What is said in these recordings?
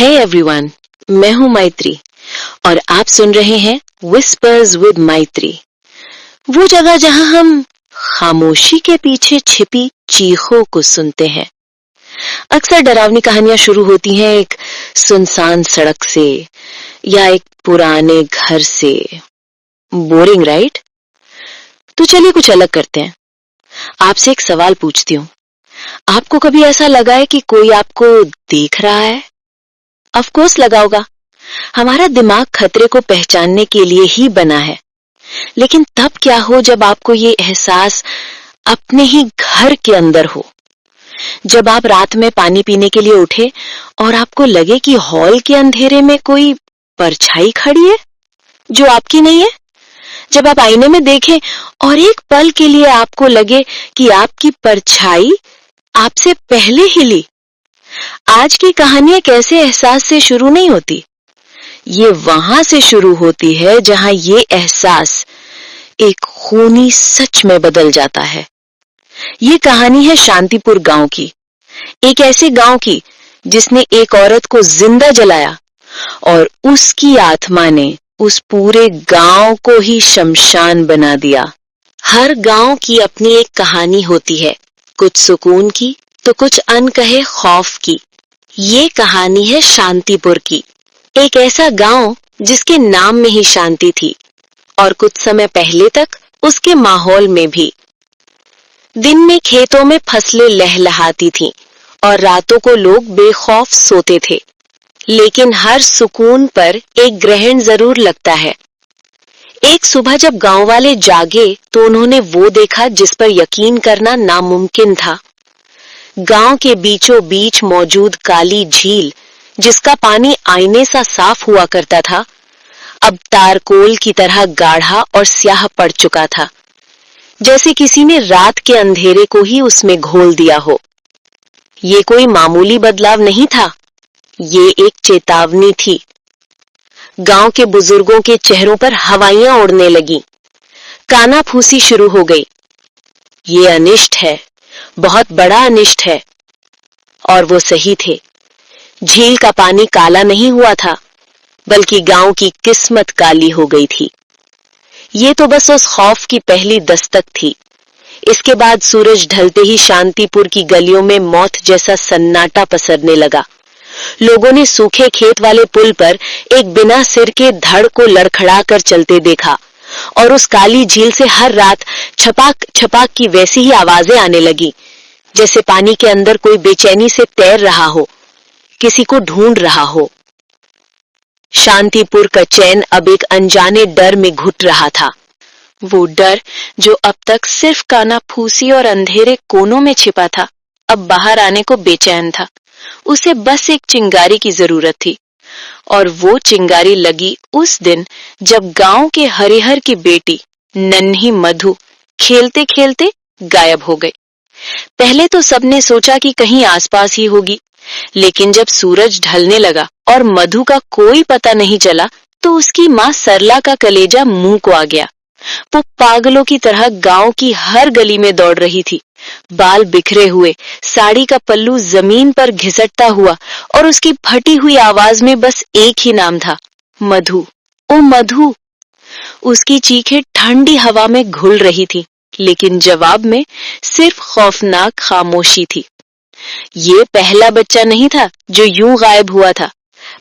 Hey everyone, मैं हूं मैत्री और आप सुन रहे हैं विस्पर्स विद मैत्री, वो जगह जहां हम खामोशी के पीछे छिपी चीखों को सुनते हैं। अक्सर डरावनी कहानियां शुरू होती हैं एक सुनसान सड़क से या एक पुराने घर से। Boring, right? तो चलिए कुछ अलग करते हैं। आपसे एक सवाल पूछती हूँ, आपको कभी ऐसा लगा है कि कोई आपको देख रहा है? ऑफ कोर्स लगा होगा। हमारा दिमाग खतरे को पहचानने के लिए ही बना है। लेकिन तब क्या हो जब आपको ये एहसास अपने ही घर के अंदर हो? जब आप रात में पानी पीने के लिए उठे और आपको लगे कि हॉल के अंधेरे में कोई परछाई खड़ी है जो आपकी नहीं है। जब आप आईने में देखें और एक पल के लिए आपको लगे कि आपकी परछाई आपसे पहले हिली। आज की कहानी एक ऐसे एहसास से शुरू नहीं होती। ये वहां से शुरू होती है जहां ये एहसास एक खूनी सच में बदल जाता है। ये कहानी है शांतिपुर गांव की, एक ऐसे गांव की जिसने एक औरत को जिंदा जलाया और उसकी आत्मा ने उस पूरे गांव को ही शमशान बना दिया। हर गांव की अपनी एक कहानी होती है, कुछ सुकून की तो कुछ अनकहे खौफ की। ये कहानी है शांतिपुर की, एक ऐसा गांव जिसके नाम में ही शांति थी और कुछ समय पहले तक उसके माहौल में भी। दिन में खेतों में फसलें लहलहाती थीं और रातों को लोग बेखौफ सोते थे। लेकिन हर सुकून पर एक ग्रहण जरूर लगता है। एक सुबह जब गांव वाले जागे तो उन्होंने वो देखा जिस पर यकीन करना नामुमकिन था। गांव के बीचों बीच मौजूद काली झील, जिसका पानी आईने सा साफ हुआ करता था, अब तारकोल की तरह गाढ़ा और स्याह पड़ चुका था, जैसे किसी ने रात के अंधेरे को ही उसमें घोल दिया हो। ये कोई मामूली बदलाव नहीं था, ये एक चेतावनी थी। गांव के बुजुर्गों के चेहरों पर हवाइयां उड़ने लगीं, कानाफूसी शुरू हो गई। ये अनिष्ट है, बहुत बड़ा अनिष्ट है। और वो सही थे। झील का पानी काला नहीं हुआ था, बल्कि गांव की किस्मत काली हो गई थी। ये तो बस उस खौफ की पहली दस्तक थी। इसके बाद सूरज ढलते ही शांतिपुर की गलियों में मौत जैसा सन्नाटा पसरने लगा। लोगों ने सूखे खेत वाले पुल पर एक बिना सिर के धड़ को लड़खड़ा कर चलते देखा और उस काली झील से हर रात छपाक छपाक की वैसी ही आवाजें आने लगी, जैसे पानी के अंदर कोई बेचैनी से तैर रहा हो, किसी को ढूंढ रहा हो। शांतिपुर का चैन अब एक अनजाने डर में घुट रहा था। वो डर जो अब तक सिर्फ कानाफूसी और अंधेरे कोनों में छिपा था, अब बाहर आने को बेचैन था। उसे बस एक चिंगारी की जरूरत थी, और वो चिंगारी लगी उस दिन जब गांव के हरिहर की बेटी नन्ही मधु खेलते खेलते गायब हो गई। पहले तो सबने सोचा कि कहीं आसपास ही होगी, लेकिन जब सूरज ढलने लगा और मधु का कोई पता नहीं चला तो उसकी माँ सरला का कलेजा मुंह को आ गया। वो पागलों की तरह गांव की हर गली में दौड़ रही थी, बाल बिखरे हुए, साड़ी का पल्लू जमीन पर घिसटता हुआ, और उसकी फटी हुई आवाज में बस एक ही नाम था, मधु। ओ मधु। उसकी चीखें ठंडी हवा में घुल रही थी, लेकिन जवाब में सिर्फ खौफनाक खामोशी थी। ये पहला बच्चा नहीं था जो यूं गायब हुआ था,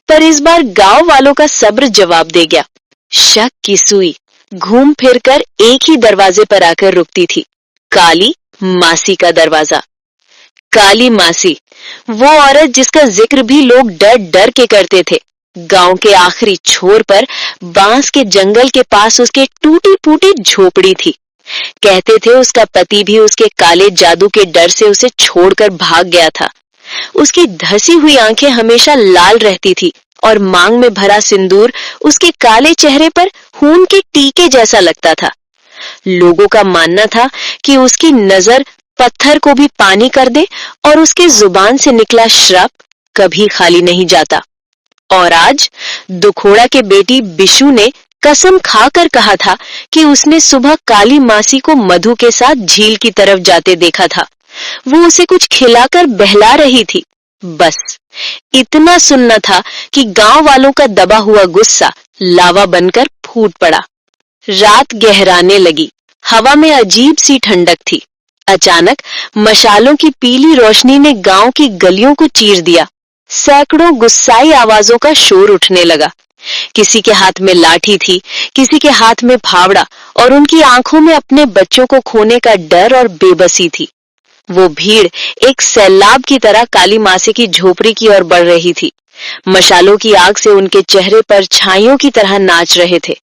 पर इस बार गांव वालों का सब्र जवाब दे गया। शक की सुई घूम फिरकर एक ही दरवाजे पर आकर रुकती थी, काली मासी का दरवाजा। काली मासी, वो औरत जिसका जिक्र भी लोग डर डर के करते थे। गांव के आखिरी छोर पर बांस के जंगल के पास उसके टूटी फूटी झोपड़ी थी। कहते थे उसका पति भी उसके काले जादू के डर से उसे छोड़कर भाग गया था। उसकी धसी हुई आंखें हमेशा लाल रहती थी और मांग में भरा सिंदूर उसके काले चेहरे पर खून के टीके जैसा लगता था। लोगों का मानना था कि उसकी नजर पत्थर को भी पानी कर दे और उसके जुबान से निकला श्राप कभी खाली नहीं जाता। और आज दुखोड़ा के बेटी बिशु ने कसम खाकर कहा था कि उसने सुबह काली मासी को मधु के साथ झील की तरफ जाते देखा था। वो उसे कुछ खिलाकर बहला रही थी। बस इतना सुनना था कि गांव वालों का दबा हुआ गुस्सा लावा बनकर फूट पड़ा। रात गहराने लगी, हवा में अजीब सी ठंडक थी। अचानक मशालों की पीली रोशनी ने गांव की गलियों को चीर दिया। सैकड़ों गुस्साई आवाजों का शोर उठने लगा। किसी के हाथ में लाठी थी, किसी के हाथ में फावड़ा, और उनकी आंखों में अपने बच्चों को खोने का डर और बेबसी थी। वो भीड़ एक सैलाब की तरह काली मासी की झोपड़ी की ओर बढ़ रही थी। मशालों की आग से उनके चेहरे पर छाइयों की तरह नाच रहे थे।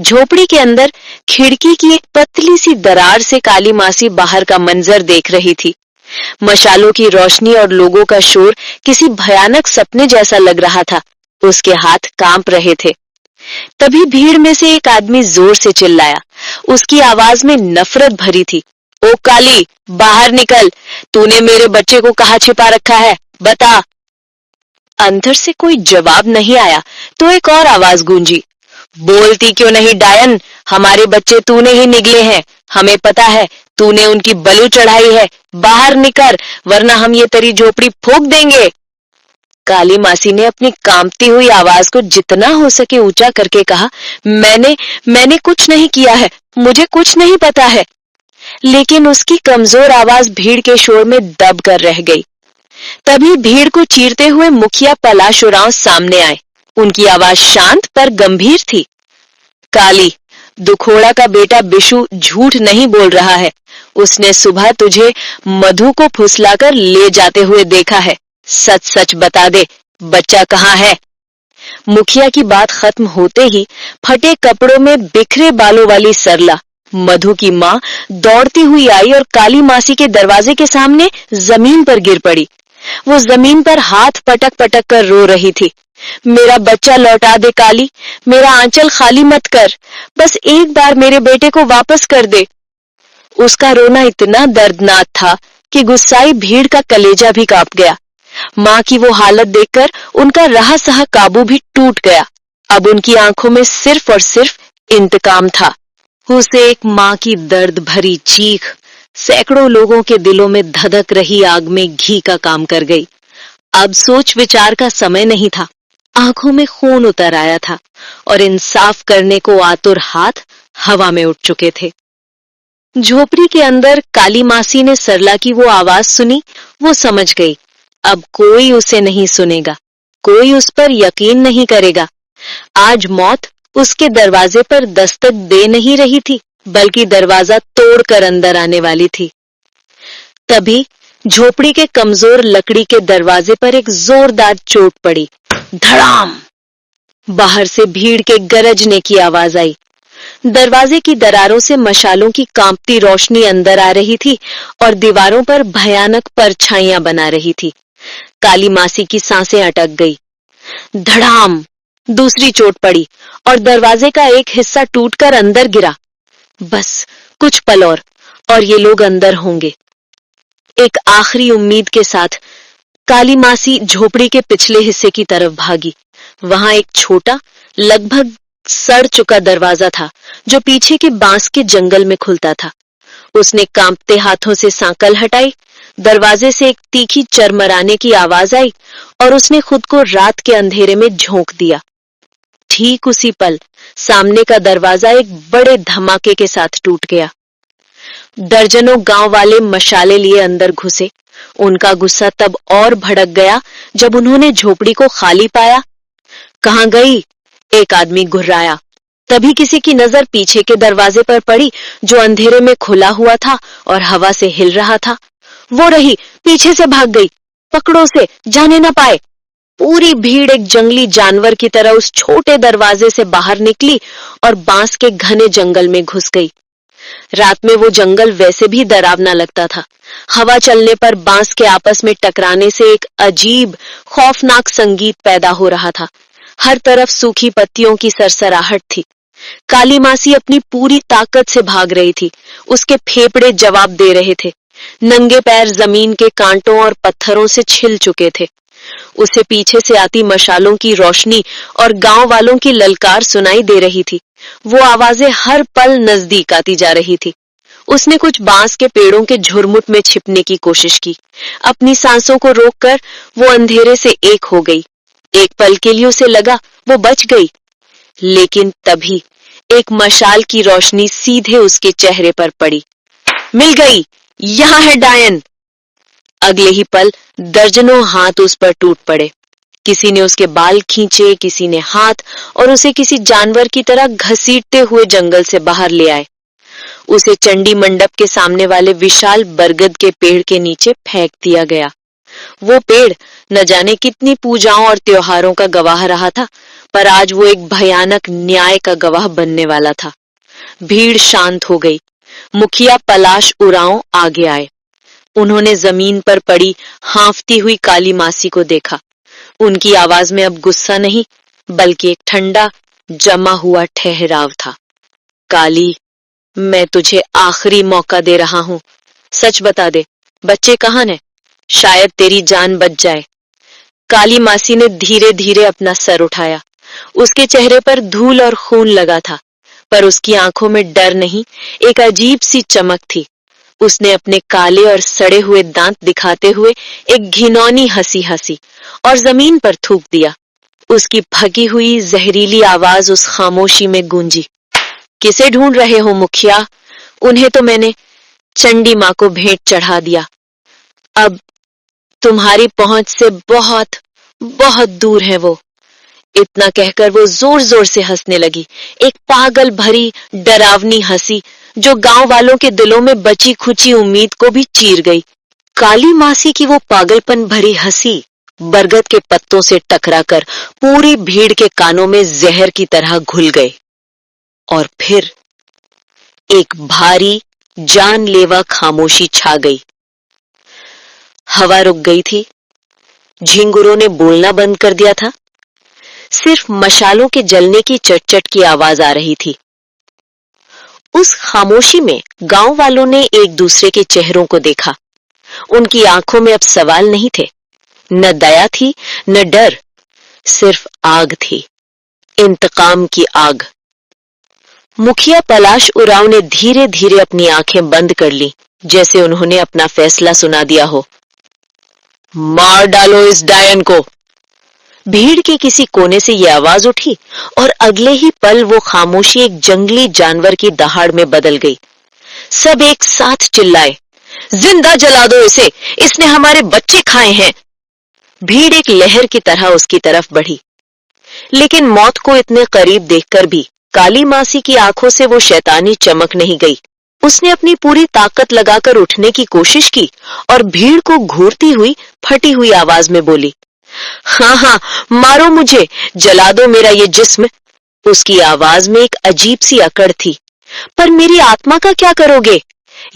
झोपड़ी के अंदर खिड़की की एक पतली सी दरार से काली मासी बाहर का मंजर देख रही थी। मशालों की रोशनी और लोगों का शोर किसी भयानक सपने जैसा लग रहा था। उसके हाथ कांप रहे थे। तभी भीड़ में से एक आदमी जोर से चिल्लाया। उसकी आवाज में नफरत भरी थी। ओ काली, बाहर निकल! तूने मेरे बच्चे को कहाँ छिपा रखा है? बता! अंदर से कोई जवाब नहीं आया तो एक और आवाज गूंजी। बोलती क्यों नहीं डायन? हमारे बच्चे तूने ही निगले हैं। हमें पता है तूने उनकी बलि चढ़ाई है। बाहर निकल, वरना हम ये तेरी झोपड़ी फूंक देंगे। काली मासी ने अपनी कांपती हुई आवाज को जितना हो सके ऊंचा करके कहा, मैंने कुछ नहीं किया है, मुझे कुछ नहीं पता है। लेकिन उसकी कमजोर आवाज भीड़ के शोर में दब कर रह गई। तभी भीड़ को चीरते हुए मुखिया पलाश उरांव सामने आए। उनकी आवाज शांत पर गंभीर थी। काली, दुखोड़ा का बेटा बिशु झूठ नहीं बोल रहा है। उसने सुबह तुझे मधु को फुसलाकर ले जाते हुए देखा है। सच सच बता दे, बच्चा कहाँ है? मुखिया की बात खत्म होते ही फटे कपड़ों में बिखरे बालों वाली सरला, मधु की माँ, दौड़ती हुई आई और काली मासी के दरवाजे के सामने जमीन पर गिर पड़ी। वो जमीन पर हाथ पटक पटक कर रो रही थी। मेरा बच्चा लौटा दे काली, मेरा आंचल खाली मत कर, बस एक बार मेरे बेटे को वापस कर दे। उसका रोना इतना दर्दनाक था कि गुस्साई भीड़ का कलेजा भी कांप गया। माँ की वो हालत देखकर उनका रहा सहा काबू भी टूट गया। अब उनकी आंखों में सिर्फ और सिर्फ इंतकाम था। उसे एक माँ की दर्द भरी चीख सैकड़ों लोगों के दिलों में धधक रही आग में घी का काम कर गई। अब सोच विचार का समय नहीं था। आंखों में खून उतर आया था और इंसाफ करने को आतुर हाथ हवा में उठ चुके थे। झोपड़ी के अंदर काली मासी ने सरला की वो आवाज सुनी। वो समझ गई, अब कोई उसे नहीं सुनेगा, कोई उस पर यकीन नहीं करेगा। आज मौत उसके दरवाजे पर दस्तक दे नहीं रही थी, बल्कि दरवाजा तोड़कर अंदर आने वाली थी। तभी झोपड़ी के कमजोर लकड़ी के दरवाजे पर एक जोरदार चोट पड़ी। धड़ाम! बाहर से भीड़ के गरजने की आवाज आई। दरवाजे की दरारों से मशालों की कांपती रोशनी अंदर आ रही थी और दीवारों पर भयानक परछाइयां बना रही थी। काली मासी की सांसें अटक गई। धड़ाम! दूसरी चोट पड़ी और दरवाजे का एक हिस्सा टूटकर अंदर गिरा। बस कुछ पल और ये लोग अंदर होंगे। एक आखिरी उम्मीद के साथ काली मासी झोपड़ी के पिछले हिस्से की तरफ भागी। वहां एक छोटा, लगभग सड़ चुका दरवाजा था जो पीछे के बांस के जंगल में खुलता था। उसने कांपते हाथों से सांकल हटाई। दरवाजे से एक तीखी चरमराने की आवाज आई और उसने खुद को रात के अंधेरे में झोंक दिया। ठीक उसी पल सामने का दरवाजा एक बड़े धमाके के साथ टूट गया। दर्जनों गांव वाले मशाले लिए अंदर घुसे। उनका गुस्सा तब और भड़क गया जब उन्होंने झोपड़ी को खाली पाया। कहां गई? एक आदमी घुर्राया। तभी किसी की नजर पीछे के दरवाजे पर पड़ी जो अंधेरे में खुला हुआ था और हवा से हिल रहा था। वो रही, पीछे से भाग गई। पकड़ो से, जाने न पाए। पूरी भीड़ एक जंगली जानवर की तरह उस छोटे दरवाजे से बाहर निकली और बांस के घने जंगल में घुस गई। रात में वो जंगल वैसे भी डरावना लगता था। हवा चलने पर बांस के आपस में टकराने से एक अजीब, खौफनाक संगीत पैदा हो रहा था। हर तरफ सूखी पत्तियों की सरसराहट थी। काली मासी अपनी पूरी ताकत से भाग रही थी। उसके फेफड़े जवाब दे रहे थे। नंगे पैर जमीन के कांटों और पत्थरों से छिल चुके थे। उसे पीछे से आती मशालों की रोशनी और गांव वालों की ललकार सुनाई दे रही थी। वो आवाजें हर पल नजदीक आती जा रही थी। उसने कुछ बांस के पेड़ों के झुरमुट में छिपने की कोशिश की। अपनी सांसों को रोककर वो अंधेरे से एक हो गई। एक पल के लिए उसे लगा वो बच गई, लेकिन तभी एक मशाल की रोशनी सीधे उसके चेहरे पर पड़ी। मिल गई, यहाँ है डायन। अगले ही पल दर्जनों हाथ उस पर टूट पड़े। किसी ने उसके बाल खींचे, किसी ने हाथ, और उसे किसी जानवर की तरह घसीटते हुए जंगल से बाहर ले आए। उसे चंडी मंडप के सामने वाले विशाल बरगद के पेड़ के नीचे फेंक दिया गया। वो पेड़ न जाने कितनी पूजाओं और त्योहारों का गवाह रहा था, पर आज वो एक भयानक न्याय का गवाह बनने वाला था। भीड़ शांत हो गई। मुखिया पलाश उरांव आगे आए। उन्होंने जमीन पर पड़ी हांफती हुई काली मासी को देखा। उनकी आवाज में अब गुस्सा नहीं, बल्कि एक ठंडा जमा हुआ ठहराव था। काली, मैं तुझे आखिरी मौका दे रहा हूं। सच बता दे, बच्चे कहाँ हैं? शायद तेरी जान बच जाए। काली मासी ने धीरे धीरे अपना सर उठाया। उसके चेहरे पर धूल और खून लगा था, पर उसकी आंखों में डर नहीं, एक अजीब सी चमक थी। उसने अपने काले और सड़े हुए दांत दिखाते हुए एक घिनौनी हंसी हंसी और जमीन पर थूक दिया। उसकी भगी हुई जहरीली आवाज उस खामोशी में गूंजी। किसे ढूंढ रहे हो मुखिया? उन्हें तो मैंने चंडी मां को भेंट चढ़ा दिया। अब तुम्हारी पहुंच से बहुत बहुत दूर है वो। इतना कहकर वो जोर जोर से हंसने लगी, एक पागल भरी डरावनी हंसी जो गांव वालों के दिलों में बची खुची उम्मीद को भी चीर गई। काली मासी की वो पागलपन भरी हंसी बरगद के पत्तों से टकराकर पूरी भीड़ के कानों में जहर की तरह घुल गए। और फिर एक भारी जानलेवा खामोशी छा गई। हवा रुक गई थी। झिंगुरों ने बोलना बंद कर दिया था। सिर्फ मशालों के जलने की चटचट की आवाज आ रही थी। उस खामोशी में गांव वालों ने एक दूसरे के चेहरों को देखा। उनकी आंखों में अब सवाल नहीं थे, न दया थी, न डर, सिर्फ आग थी, इंतकाम की आग। मुखिया पलाश उरांव ने धीरे धीरे अपनी आंखें बंद कर ली, जैसे उन्होंने अपना फैसला सुना दिया हो। मार डालो इस डायन को। भीड़ के किसी कोने से यह आवाज उठी और अगले ही पल वो खामोशी एक जंगली जानवर की दहाड़ में बदल गई। सब एक साथ चिल्लाए, जिंदा जला दो इसे, इसने हमारे बच्चे खाए हैं। भीड़ एक लहर की तरह उसकी तरफ बढ़ी, लेकिन मौत को इतने करीब देखकर भी काली मासी की आंखों से वो शैतानी चमक नहीं गई। उसने अपनी पूरी ताकत लगाकर उठने की कोशिश की और भीड़ को घूरती हुई फटी हुई आवाज में बोली, हाँ हाँ, मारो मुझे, जला दो मेरा ये जिस्म। उसकी आवाज में एक अजीब सी अकड़ थी। पर मेरी आत्मा का क्या करोगे?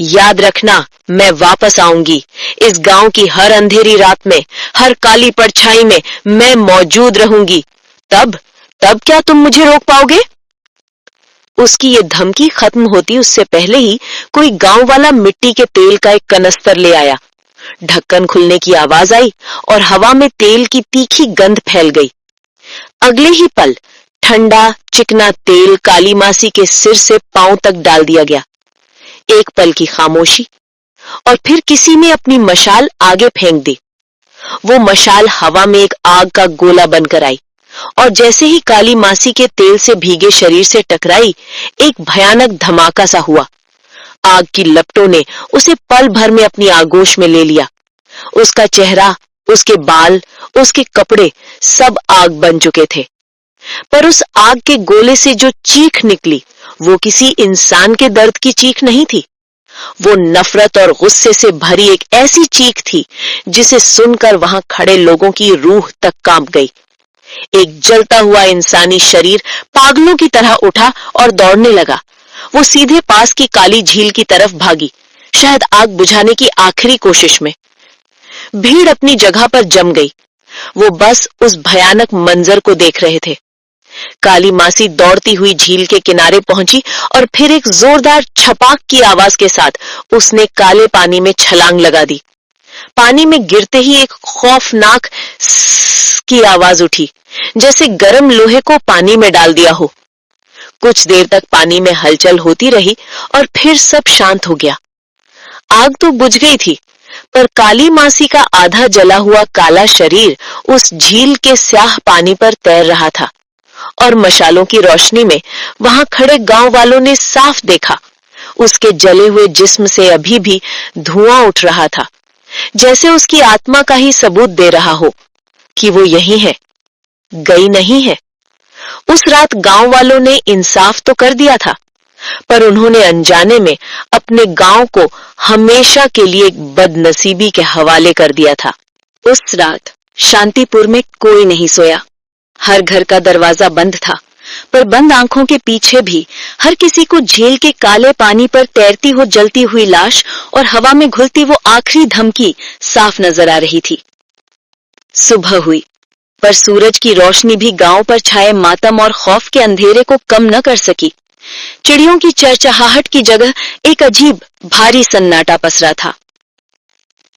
याद रखना, मैं वापस आऊंगी। इस गांव की हर अंधेरी रात में, हर काली परछाई में मैं मौजूद रहूंगी। तब क्या तुम मुझे रोक पाओगे? उसकी ये धमकी खत्म होती उससे पहले ही कोई गांव वाला मिट्टी के तेल का एक कनस्तर ले आया। ढक्कन खुलने की आवाज आई और हवा में तेल की तीखी गंध फैल गई। अगले ही पल ठंडा चिकना तेल काली मासी के सिर से पांव तक डाल दिया गया। एक पल की खामोशी और फिर किसी ने अपनी मशाल आगे फेंक दी। वो मशाल हवा में एक आग का गोला बनकर आई और जैसे ही काली मासी के तेल से भीगे शरीर से टकराई, एक भयानक धमाका सा हुआ। आग की लपटों ने उसे पल भर में अपनी आगोश में ले लिया। उसका चेहरा, उसके बाल, उसके कपड़े सब आग बन चुके थे। पर उस आग के गोले से जो चीख निकली, वो किसी इंसान के दर्द की चीख नहीं थी। वो नफरत और गुस्से से भरी एक ऐसी चीख थी जिसे सुनकर वहां खड़े लोगों की रूह तक कांप गई। एक जलता हुआ इंसानी शरीर पागलों की तरह उठा और दौड़ने लगा। वो सीधे पास की काली झील की तरफ भागी, शायद आग बुझाने की आखिरी कोशिश में। भीड़ अपनी जगह पर जम गई। वो बस उस भयानक मंजर को देख रहे थे। काली मासी दौड़ती हुई झील के किनारे पहुंची और फिर एक जोरदार छपाक की आवाज के साथ उसने काले पानी में छलांग लगा दी। पानी में गिरते ही एक खौफनाक की आवाज उठी, जैसे गर्म लोहे को पानी में डाल दिया हो। कुछ देर तक पानी में हलचल होती रही और फिर सब शांत हो गया। आग तो बुझ गई थी, पर काली मासी का आधा जला हुआ काला शरीर उस झील के स्याह पानी पर तैर रहा था और मशालों की रोशनी में वहां खड़े गांव वालों ने साफ देखा, उसके जले हुए जिस्म से अभी भी धुआं उठ रहा था, जैसे उसकी आत्मा का ही सबूत दे रहा हो कि वो यही है, गई नहीं है। उस रात गांव वालों ने इंसाफ तो कर दिया था, पर उन्होंने अनजाने में अपने गांव को हमेशा के लिए एक बदनसीबी के हवाले कर दिया था। उस रात शांतिपुर में कोई नहीं सोया। हर घर का दरवाजा बंद था, पर बंद आंखों के पीछे भी हर किसी को झील के काले पानी पर तैरती हो जलती हुई लाश और हवा में घुलती वो आखिरी धमकी साफ नजर आ रही थी। सुबह हुई, पर सूरज की रोशनी भी गांव पर छाए मातम और खौफ के अंधेरे को कम न कर सकी। चिड़ियों की चहचहाहट की जगह एक अजीब भारी सन्नाटा पसरा था।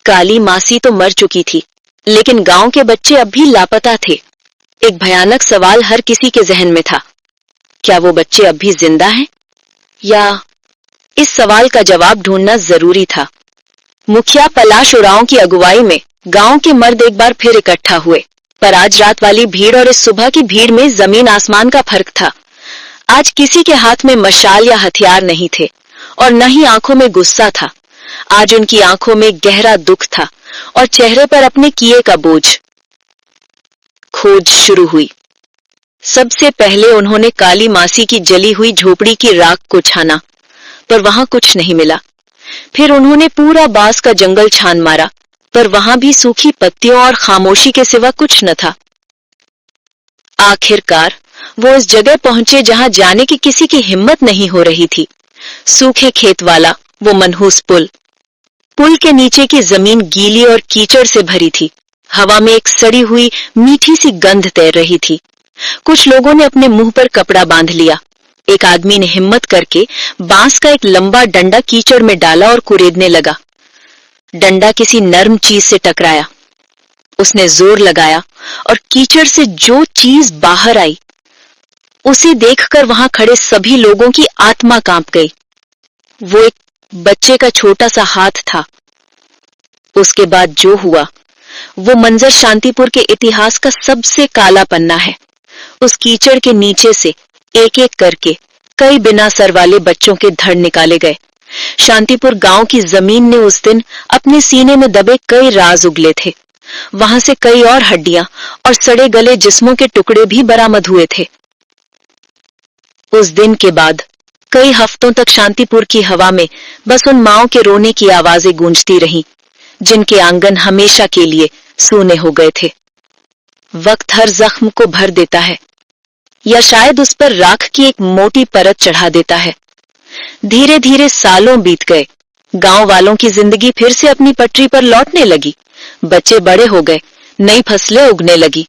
काली मासी तो मर चुकी थी, लेकिन गांव के बच्चे अब भी लापता थे। एक भयानक सवाल हर किसी के जहन में था, क्या वो बच्चे अब भी जिंदा हैं? या इस सवाल का जवाब ढूंढना जरूरी था। मुखिया पलाश उरांव की अगुवाई में गांव के मर्द एक बार फिर इकट्ठा हुए, पर आज रात वाली भीड़ और इस सुबह की भीड़ में जमीन आसमान का फर्क था। आज किसी के हाथ में मशाल या हथियार नहीं थे और न ही आंखों में गुस्सा था। आज उनकी आंखों में गहरा दुख था और चेहरे पर अपने किए का बोझ। खोज शुरू हुई। सबसे पहले उन्होंने काली मासी की जली हुई झोपड़ी की राख को छाना, पर वहां कुछ नहीं मिला। फिर उन्होंने पूरा बांस का जंगल छान मारा, पर वहां भी सूखी पत्तियों और खामोशी के सिवा कुछ न था। आखिरकार वो उस जगह पहुंचे जहां जाने की किसी की हिम्मत नहीं हो रही थी। सूखे खेत वाला वो मनहूस पुल। पुल के नीचे की जमीन गीली और कीचड़ से भरी थी। हवा में एक सड़ी हुई मीठी सी गंध तैर रही थी। कुछ लोगों ने अपने मुंह पर कपड़ा बांध लिया। एक आदमी ने हिम्मत करके बांस का एक लंबा डंडा कीचड़ में डाला और कुरेदने लगा। डंडा किसी नर्म चीज से टकराया। उसने जोर लगाया और कीचड़ से जो चीज बाहर आई, उसे देखकर वहां खड़े सभी लोगों की आत्मा कांप गई। वो एक बच्चे का छोटा सा हाथ था। उसके बाद जो हुआ, वो मंजर शांतिपुर के इतिहास का सबसे काला पन्ना है। उस कीचड़ के नीचे से एक एक करके कई बिना सर वाले बच्चों के धड़ निकाले गए। शांतिपुर गांव की जमीन ने उस दिन अपने सीने में दबे कई राज उगले थे। वहां से कई और हड्डियां और सड़े गले जिस्मों के टुकड़े भी बरामद हुए थे। उस दिन के बाद कई हफ्तों तक शांतिपुर की हवा में बस उन माओं के रोने की आवाजें गूंजती रहीं, जिनके आंगन हमेशा के लिए सूने हो गए थे। वक्त हर जख्म को भर देता है, या शायद उस पर राख की एक मोटी परत चढ़ा देता है। धीरे धीरे सालों बीत गए। गांव वालों की जिंदगी फिर से अपनी पटरी पर लौटने लगी। बच्चे बड़े हो गए, नई फसलें उगने लगी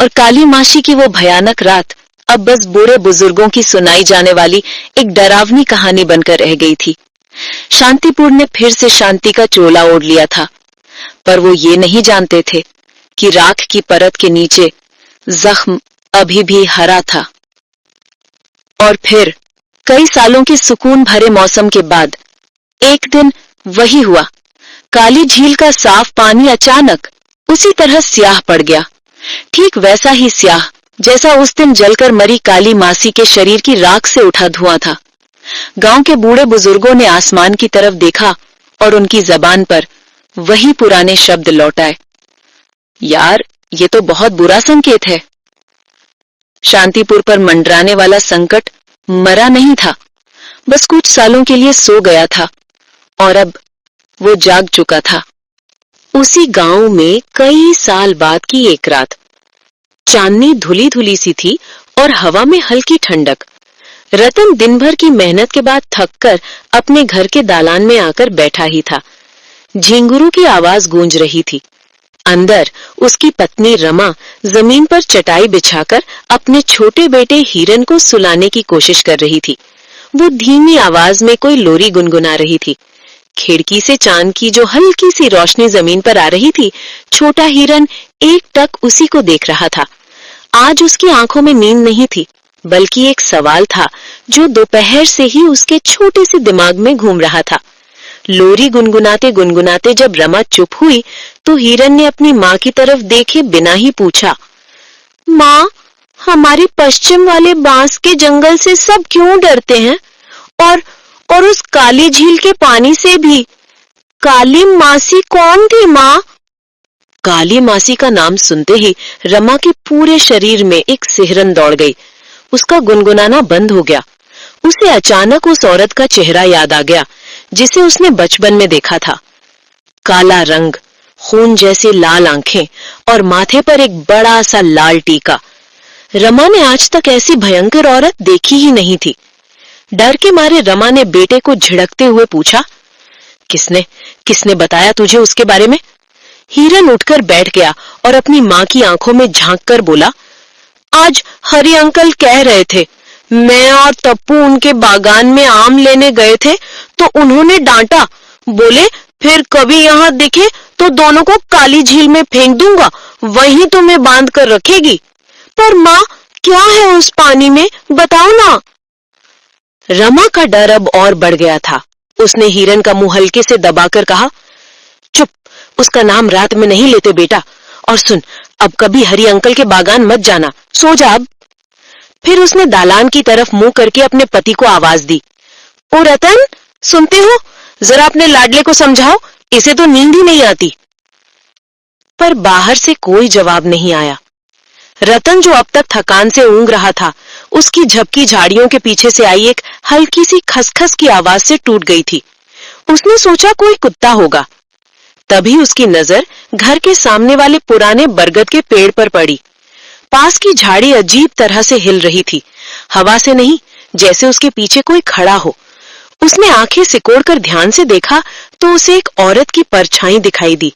और काली मासी की वो भयानक रात अब बस बूढ़े बुजुर्गों की सुनाई जाने वाली एक डरावनी कहानी बनकर रह गई थी। शांतिपुर ने फिर से शांति का चोला ओढ़ लिया था, पर वो ये नहीं जानते थे कि राख की परत के नीचे जख्म अभी भी हरा था। और फिर कई सालों के सुकून भरे मौसम के बाद एक दिन वही हुआ। काली झील का साफ पानी अचानक उसी तरह स्याह पड़ गया, ठीक वैसा ही स्याह जैसा उस दिन जलकर मरी काली मासी के शरीर की राख से उठा धुआं था। गांव के बूढ़े बुजुर्गों ने आसमान की तरफ देखा और उनकी जबान पर वही पुराने शब्द लौट आए, यार ये तो बहुत बुरा संकेत है। शांतिपुर पर मंडराने वाला संकट मरा नहीं था, बस कुछ सालों के लिए सो गया था और अब वो जाग चुका था। उसी गांव में कई साल बाद की एक रात चांदनी धुली धुली सी थी और हवा में हल्की ठंडक। रतन दिन भर की मेहनत के बाद थककर अपने घर के दालान में आकर बैठा ही था। झिंगुरू की आवाज गूंज रही थी। अंदर उसकी पत्नी रमा जमीन पर चटाई बिछाकर अपने छोटे बेटे हिरन को सुलाने की कोशिश कर रही थी। वो धीमी आवाज में कोई लोरी गुनगुना रही थी। खिड़की से चांद की जो हल्की सी रोशनी जमीन पर आ रही थी, छोटा हिरन एक टक उसी को देख रहा था। आज उसकी आंखों में नींद नहीं थी, बल्कि एक सवाल था जो दोपहर से ही उसके छोटे से दिमाग में घूम रहा था। लोरी गुनगुनाते गुनगुनाते जब रमा चुप हुई तो हिरन ने अपनी माँ की तरफ देखे बिना ही पूछा, माँ, हमारे पश्चिम वाले बांस के जंगल से सब क्यों डरते हैं? और उस काली झील के पानी से भी। काली मासी कौन थी माँ? काली मासी का नाम सुनते ही रमा के पूरे शरीर में एक सिहरन दौड़ गई। उसका गुनगुनाना बंद हो गया। उसे अचानक उस औरत का चेहरा याद आ गया जिसे उसने बचपन में देखा था। काला रंग, खून जैसी लाल आंखें और माथे पर एक बड़ा सा लाल टीका। रमा ने आज तक ऐसी भयंकर औरत देखी ही नहीं थी। डर के मारे रमा ने बेटे को झिड़कते हुए पूछा, किसने बताया तुझे उसके बारे में? हिरन उठकर बैठ गया और अपनी माँ की आंखों में झांककर बोला, आज हरि अंकल कह रहे थे, मैं और तप्पू उनके बागान में आम लेने गए थे तो उन्होंने डांटा। बोले फिर कभी यहाँ दिखे तो दोनों को काली झील में फेंक दूंगा, वहीं तुम्हें बांध कर रखेगी। पर माँ, क्या है उस पानी में, बताओ ना। रमा का डर अब और बढ़ गया था। उसने हिरन का मुंह हल्के से दबाकर कहा, चुप, उसका नाम रात में नहीं लेते बेटा। और सुन, अब कभी हरि अंकल के बागान मत जाना, सो जा अब। फिर उसने दालान की तरफ मुंह करके अपने पति को आवाज दी, ओ रतन, सुनते हो? जरा अपने लाडले को समझाओ, इसे तो नींद ही नहीं आती। पर बाहर से कोई जवाब नहीं आया। रतन, जो अब तक थकान से ऊँग रहा था, उसकी झपकी झाड़ियों के पीछे से आई एक हल्की सी खसखस की आवाज से टूट गई थी। उसने सोचा कोई कुत्ता होगा। तभी उसकी नजर घर के सामने वाले पुराने बरगद के पेड़ पर पड़ी। पास की झाड़ी अजीब तरह से हिल रही थी, हवा से नहीं, जैसे उसके पीछे कोई खड़ा हो। उसने आंखें सिकोड़कर ध्यान से देखा तो उसे एक औरत की परछाई दिखाई दी।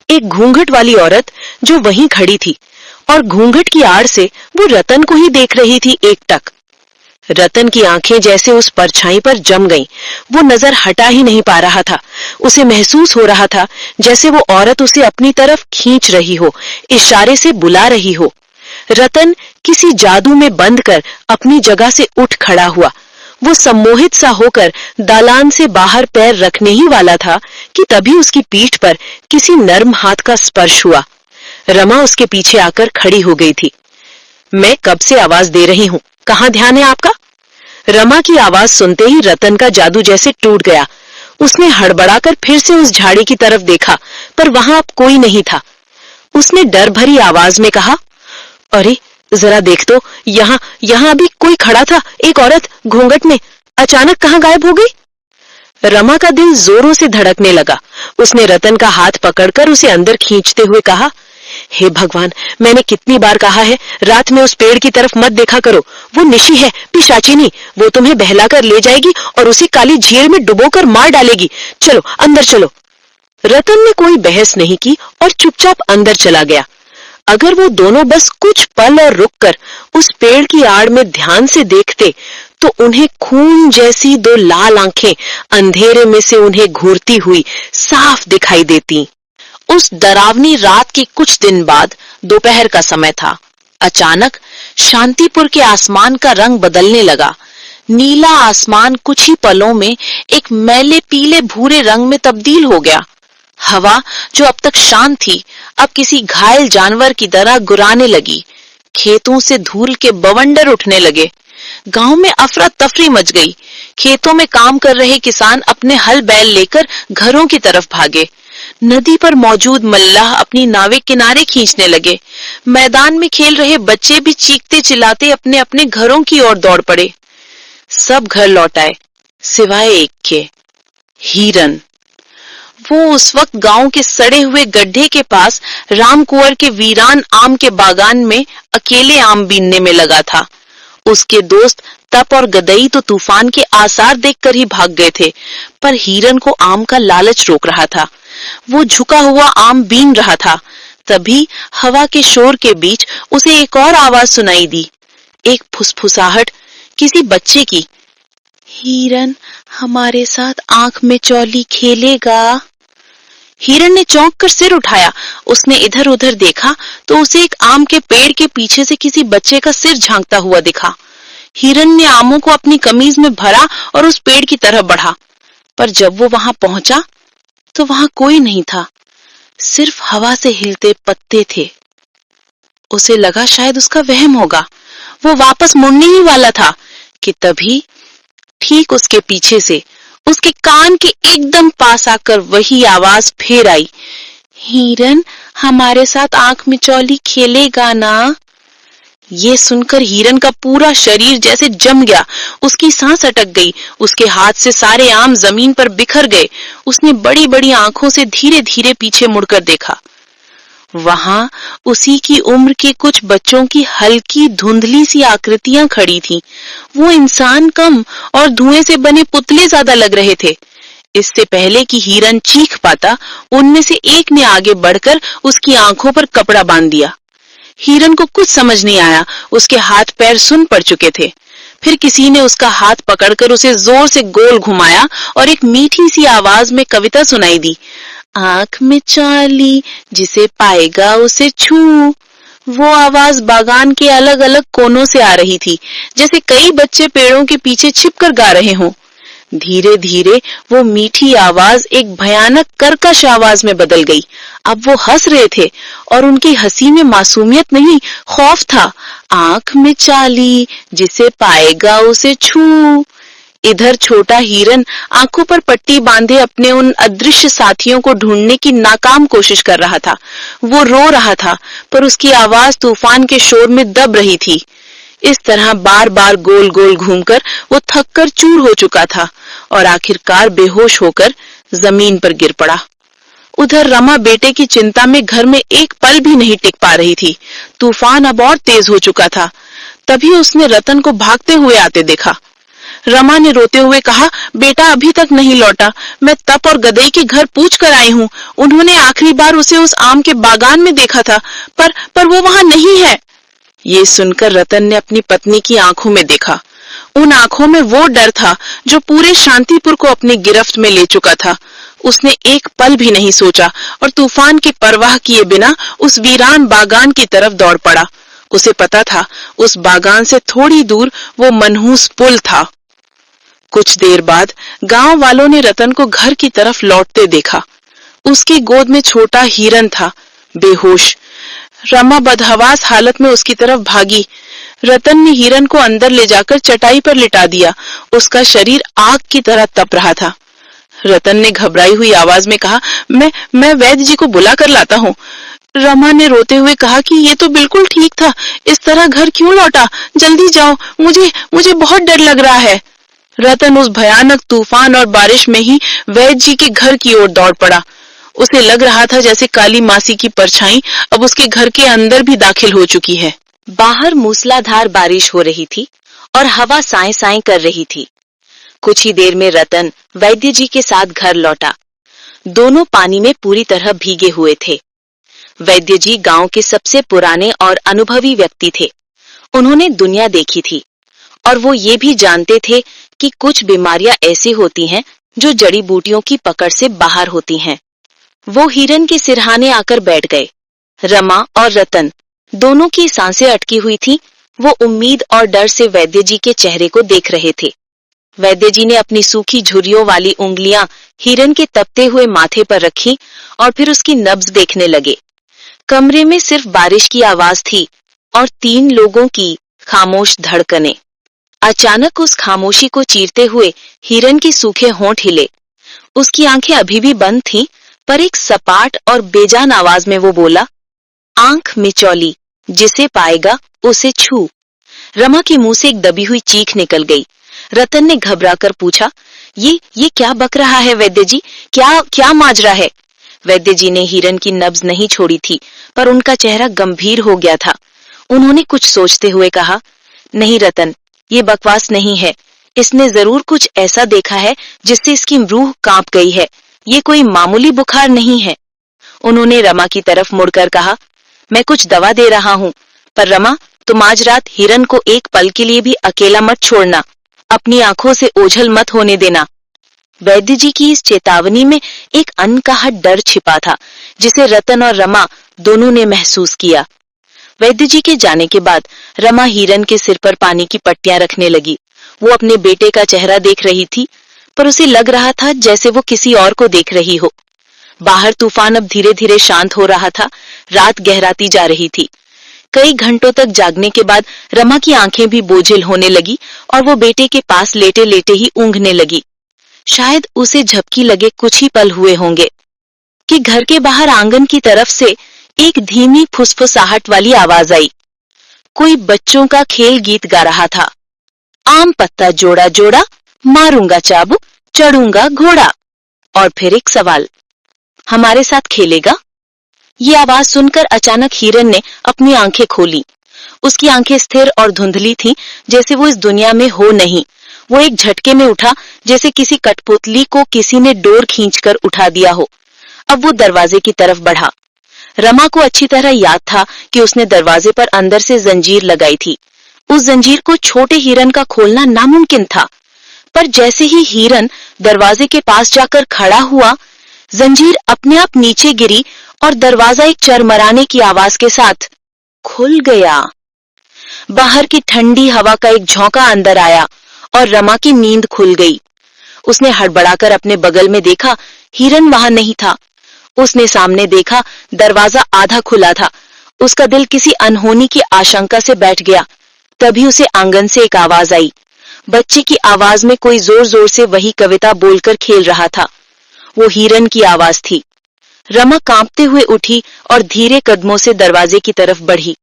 एक घूंघट वाली औरत जो वहीं खड़ी थी, और घूंघट की आड़ से वो रतन को ही देख रही थी एकटक। रतन की आंखें जैसे उस परछाई पर जम गईं। वो नजर हटा ही नहीं पा रहा था। उसे महसूस हो रहा था जैसे वो औरत उसे अपनी तरफ खींच रही हो, इशारे से बुला रही हो। रतन किसी जादू में बंद कर अपनी जगह से उठ खड़ा हुआ। वो सम्मोहित सा होकर दालान से बाहर पैर रखने ही वाला था कि तभी उसकी पीठ पर किसी नर्म हाथ का स्पर्श हुआ। रमा उसके पीछे आकर खड़ी हो गई थी। मैं कब से आवाज दे रही हूँ, कहाँ ध्यान है आपका? रमा की आवाज सुनते ही रतन का जादू जैसे टूट गया। उसने हड़बड़ाकर फिर से उस झाड़ी की तरफ देखा, पर वहां अब कोई नहीं था। उसने डर भरी आवाज में कहा, अरे जरा देख तो, यहाँ अभी कोई खड़ा था, एक औरत घूंघट में, अचानक कहाँ गायब हो गई? रमा का दिल जोरों से धड़कने लगा। उसने रतन का हाथ पकड़कर उसे अंदर खींचते हुए कहा, हे भगवान, मैंने कितनी बार कहा है, रात में उस पेड़ की तरफ मत देखा करो। वो निशी है, पिशाचिनी। वो तुम्हें बहलाकर ले जाएगी और उसी काली झील में डुबोकर मार डालेगी। चलो अंदर चलो। रतन ने कोई बहस नहीं की और चुपचाप अंदर चला गया। अगर वो दोनों बस कुछ पल और रुककर उस पेड़ की आड़ में ध्यान से देखते तो उन्हें खून जैसी दो लाल आंखें अंधेरे में से उन्हें घूरती हुई साफ दिखाई देती। उस डरावनी रात के कुछ दिन बाद दोपहर का समय था। अचानक शांतिपुर के आसमान का रंग बदलने लगा। नीला आसमान कुछ ही पलों में एक मैले पीले भूरे रंग में तब्दील हो गया। हवा जो अब तक शांत थी, अब किसी घायल जानवर की तरह गुर्राने लगी। खेतों से धूल के बवंडर उठने लगे। गांव में अफरा तफरी मच गई। खेतों में काम कर रहे किसान अपने हल बैल लेकर घरों की तरफ भागे। नदी पर मौजूद मल्लाह अपनी नावें किनारे खींचने लगे। मैदान में खेल रहे बच्चे भी चीखते चिल्लाते अपने अपने घरों की ओर दौड़ पड़े। सब घर लौट आए, सिवाय एक के, हिरन। वो उस वक्त गांव के सड़े हुए गड्ढे के पास राम कुंवर के वीरान आम के बागान में अकेले आम बीनने में लगा था। उसके दोस्त तप और गदई तो तूफान के आसार देखकर ही भाग गए थे, पर हिरन को आम का लालच रोक रहा था। वो झुका हुआ आम बीन रहा था। तभी हवा के शोर के बीच उसे एक और आवाज सुनाई दी, एक फुसफुसाहट, किसी बच्चे की। हिरन हमारे साथ आंख में चौली खेलेगा। हिरन ने चौंक कर सिर उठाया। उसने इधर उधर देखा तो उसे एक आम के पेड़ के पीछे से किसी बच्चे का सिर झांकता हुआ दिखा। हिरन ने आमों को अपनी कमीज में भरा और उस पेड़ की तरफ बढ़ा, पर जब वो वहां पहुंचा तो वहां कोई नहीं था, सिर्फ हवा से हिलते पत्ते थे। उसे लगा शायद उसका वहम होगा, वो वापस मुड़ने ही वाला था कि तभी ठीक उसके पीछे से उसके कान के एकदम पास आकर वही आवाज फिर आई, हिरन हमारे साथ आंख मिचौली खेलेगा ना? ये सुनकर हिरन का पूरा शरीर जैसे जम गया, उसकी सांस अटक गई, उसके हाथ से सारे आम जमीन पर बिखर गए। उसने बड़ी बड़ी आंखों से धीरे धीरे पीछे मुड़कर देखा। वहां उसी की उम्र के कुछ बच्चों की हल्की धुंधली सी आकृतियां खड़ी थीं। वो इंसान कम और धुएं से बने पुतले ज्यादा लग रहे थे। इससे पहले कि हिरन चीख पाता, उनमें से एक ने आगे बढ़कर उसकी आंखों पर कपड़ा बांध दिया। हिरन को कुछ समझ नहीं आया, उसके हाथ पैर सुन पड़ चुके थे। फिर किसी ने उसका हाथ पकड़कर उसे जोर से गोल घुमाया और एक मीठी सी आवाज में कविता सुनाई दी, आंख में चाली जिसे पाएगा उसे छू। वो आवाज बागान के अलग अलग कोनों से आ रही थी, जैसे कई बच्चे पेड़ों के पीछे छिपकर गा रहे हों। धीरे धीरे वो मीठी आवाज एक भयानक कर्कश आवाज में बदल गई। अब वो हंस रहे थे और उनकी हंसी में मासूमियत नहीं, खौफ था। आंख में चाली जिसे पाएगा उसे छू। इधर छोटा हिरन आंखों पर पट्टी बांधे अपने उन अदृश्य साथियों को ढूंढने की नाकाम कोशिश कर रहा था। वो रो रहा था, पर उसकी आवाज तूफान के शोर में दब रही थी। इस तरह बार बार गोल गोल घूमकर वो थककर चूर हो चुका था और आखिरकार बेहोश होकर जमीन पर गिर पड़ा। उधर रमा बेटे की चिंता में घर में एक पल भी नहीं टिक पा रही थी। तूफान अब और तेज हो चुका था। तभी उसने रतन को भागते हुए आते देखा। रमा ने रोते हुए कहा, बेटा अभी तक नहीं लौटा। मैं तप और गदई के घर पूछ कर आई हूँ। उन्होंने आखिरी बार उसे उस आम के बागान में देखा था, पर वो वहां नहीं है। ये सुनकर रतन ने अपनी पत्नी की आंखों में देखा। उन आंखों में वो डर था जो पूरे शांतिपुर को अपनी गिरफ्त में ले चुका था। उसने एक पल भी नहीं सोचा और तूफान की परवाह किए बिना उस वीरान बागान की तरफ दौड़ पड़ा। उसे पता था उस बागान से थोड़ी दूर वो मनहूस पुल था। कुछ देर बाद गांव वालों ने रतन को घर की तरफ लौटते देखा। उसकी गोद में छोटा हिरन था, बेहोश। रमा बदहवास हालत में उसकी तरफ भागी। रतन ने हिरन को अंदर ले जाकर चटाई पर लिटा दिया। उसका शरीर आग की तरह तप रहा था। रतन ने घबराई हुई आवाज में कहा, मैं वैद्य जी को बुला कर लाता हूँ। रमा ने रोते हुए कहा कि ये तो बिल्कुल ठीक था, इस तरह घर क्यों लौटा? जल्दी जाओ, मुझे बहुत डर लग रहा है। रतन उस भयानक तूफान और बारिश में ही वैद्य जी के घर की ओर दौड़ पड़ा। उसे लग रहा था जैसे काली मासी की परछाई अब उसके घर के अंदर भी दाखिल हो चुकी है। बाहर मूसलाधार बारिश हो रही थी और हवा साए साए कर रही थी। कुछ ही देर में रतन वैद्य जी के साथ घर लौटा। दोनों पानी में पूरी तरह भीगे हुए थे। वैद्य जी गांव के सबसे पुराने और अनुभवी व्यक्ति थे। उन्होंने दुनिया देखी थी और वो ये भी जानते थे कि कुछ बीमारियां ऐसी होती हैं जो जड़ी बूटियों की पकड़ से बाहर होती हैं। वो हिरन के सिरहाने आकर बैठ गए। रमा और रतन दोनों की सांसें अटकी हुई थी। वो उम्मीद और डर से वैद्य जी के चेहरे को देख रहे थे। वैद्य जी ने अपनी सूखी झुर्रियों वाली उंगलियां हिरन के तपते हुए माथे पर रखी और फिर उसकी नब्ज देखने लगे। कमरे में सिर्फ बारिश की आवाज थी और 3 लोगों की खामोश धड़कनें। अचानक उस खामोशी को चीरते हुए हिरन के सूखे होंठ हिले। उसकी आंखें अभी भी बंद थीं, पर एक सपाट और बेजान आवाज में वो बोला, आंख मिचौली जिसे पाएगा उसे छू। रमा के मुंह से एक दबी हुई चीख निकल गई। रतन ने घबराकर पूछा, ये क्या बक रहा है वैद्य जी? क्या माजरा है? वैद्य जी ने हिरन की नब्ज नहीं छोड़ी थी, पर उनका चेहरा गंभीर हो गया था। उन्होंने कुछ सोचते हुए कहा, नहीं रतन, ये बकवास नहीं है। इसने जरूर कुछ ऐसा देखा है जिससे इसकी रूह कांप गई है। ये कोई मामूली बुखार नहीं है। उन्होंने रमा की तरफ मुड़कर कहा, मैं कुछ दवा दे रहा हूँ, पर रमा तुम आज रात हिरन को एक पल के लिए भी अकेला मत छोड़ना। अपनी आंखों से ओझल मत होने देना। वैद्य जी की इस चेतावनी में एक अनकहा डर छिपा था, जिसे रतन और रमा दोनों ने महसूस किया। वैद्य जी के जाने के बाद रमा हिरन के सिर पर पानी की पट्टियां रखने लगी। वो अपने बेटे का चेहरा देख रही थी, पर उसे लग रहा था जैसे वो किसी और को देख रही हो। बाहर तूफान अब धीरे धीरे शांत हो रहा था। रात गहराती जा रही थी। कई घंटों तक जागने के बाद रमा की आंखें भी बोझिल होने लगी और वो बेटे के पास लेटे लेटे ही ऊँघने लगी। शायद उसे झपकी लगे कुछ ही पल हुए होंगे कि घर के बाहर आंगन की तरफ से एक धीमी फुसफुसाहट वाली आवाज आई। कोई बच्चों का खेल गीत गा रहा था। आम पत्ता जोड़ा जोड़ा, मारूंगा चाबुक, चढ़ूंगा घोड़ा। और फिर एक सवाल, हमारे साथ खेलेगा? ये आवाज सुनकर अचानक हिरन ने अपनी आंखें खोली। उसकी आंखें स्थिर और धुंधली थीं, जैसे वो इस दुनिया में हो नहीं। वो एक झटके में उठा, जैसे किसी कठपुतली को किसी ने डोर खींचकर उठा दिया हो। अब वो दरवाजे की तरफ बढ़ा। रमा को अच्छी तरह याद था कि उसने दरवाजे पर अंदर से जंजीर लगाई थी। उस जंजीर को छोटे हिरन का खोलना नामुमकिन था, पर जैसे ही हिरन दरवाजे के पास जाकर खड़ा हुआ, जंजीर अपने आप नीचे गिरी और दरवाजा एक चरमराने की आवाज के साथ खुल गया। बाहर की ठंडी हवा का एक झोंका अंदर आया और रमा की नींद खुल गई। उसने हड़बड़ाकर अपने बगल में देखा, हिरन वहां नहीं था। उसने सामने देखा, दरवाजा आधा खुला था। उसका दिल किसी अनहोनी की आशंका से बैठ गया। तभी उसे आंगन से एक आवाज आई। बच्चे की आवाज में कोई जोर जोर से वही कविता बोलकर खेल रहा था। वो हिरन की आवाज थी। रमा कांपते हुए उठी और धीरे कदमों से दरवाजे की तरफ बढ़ी।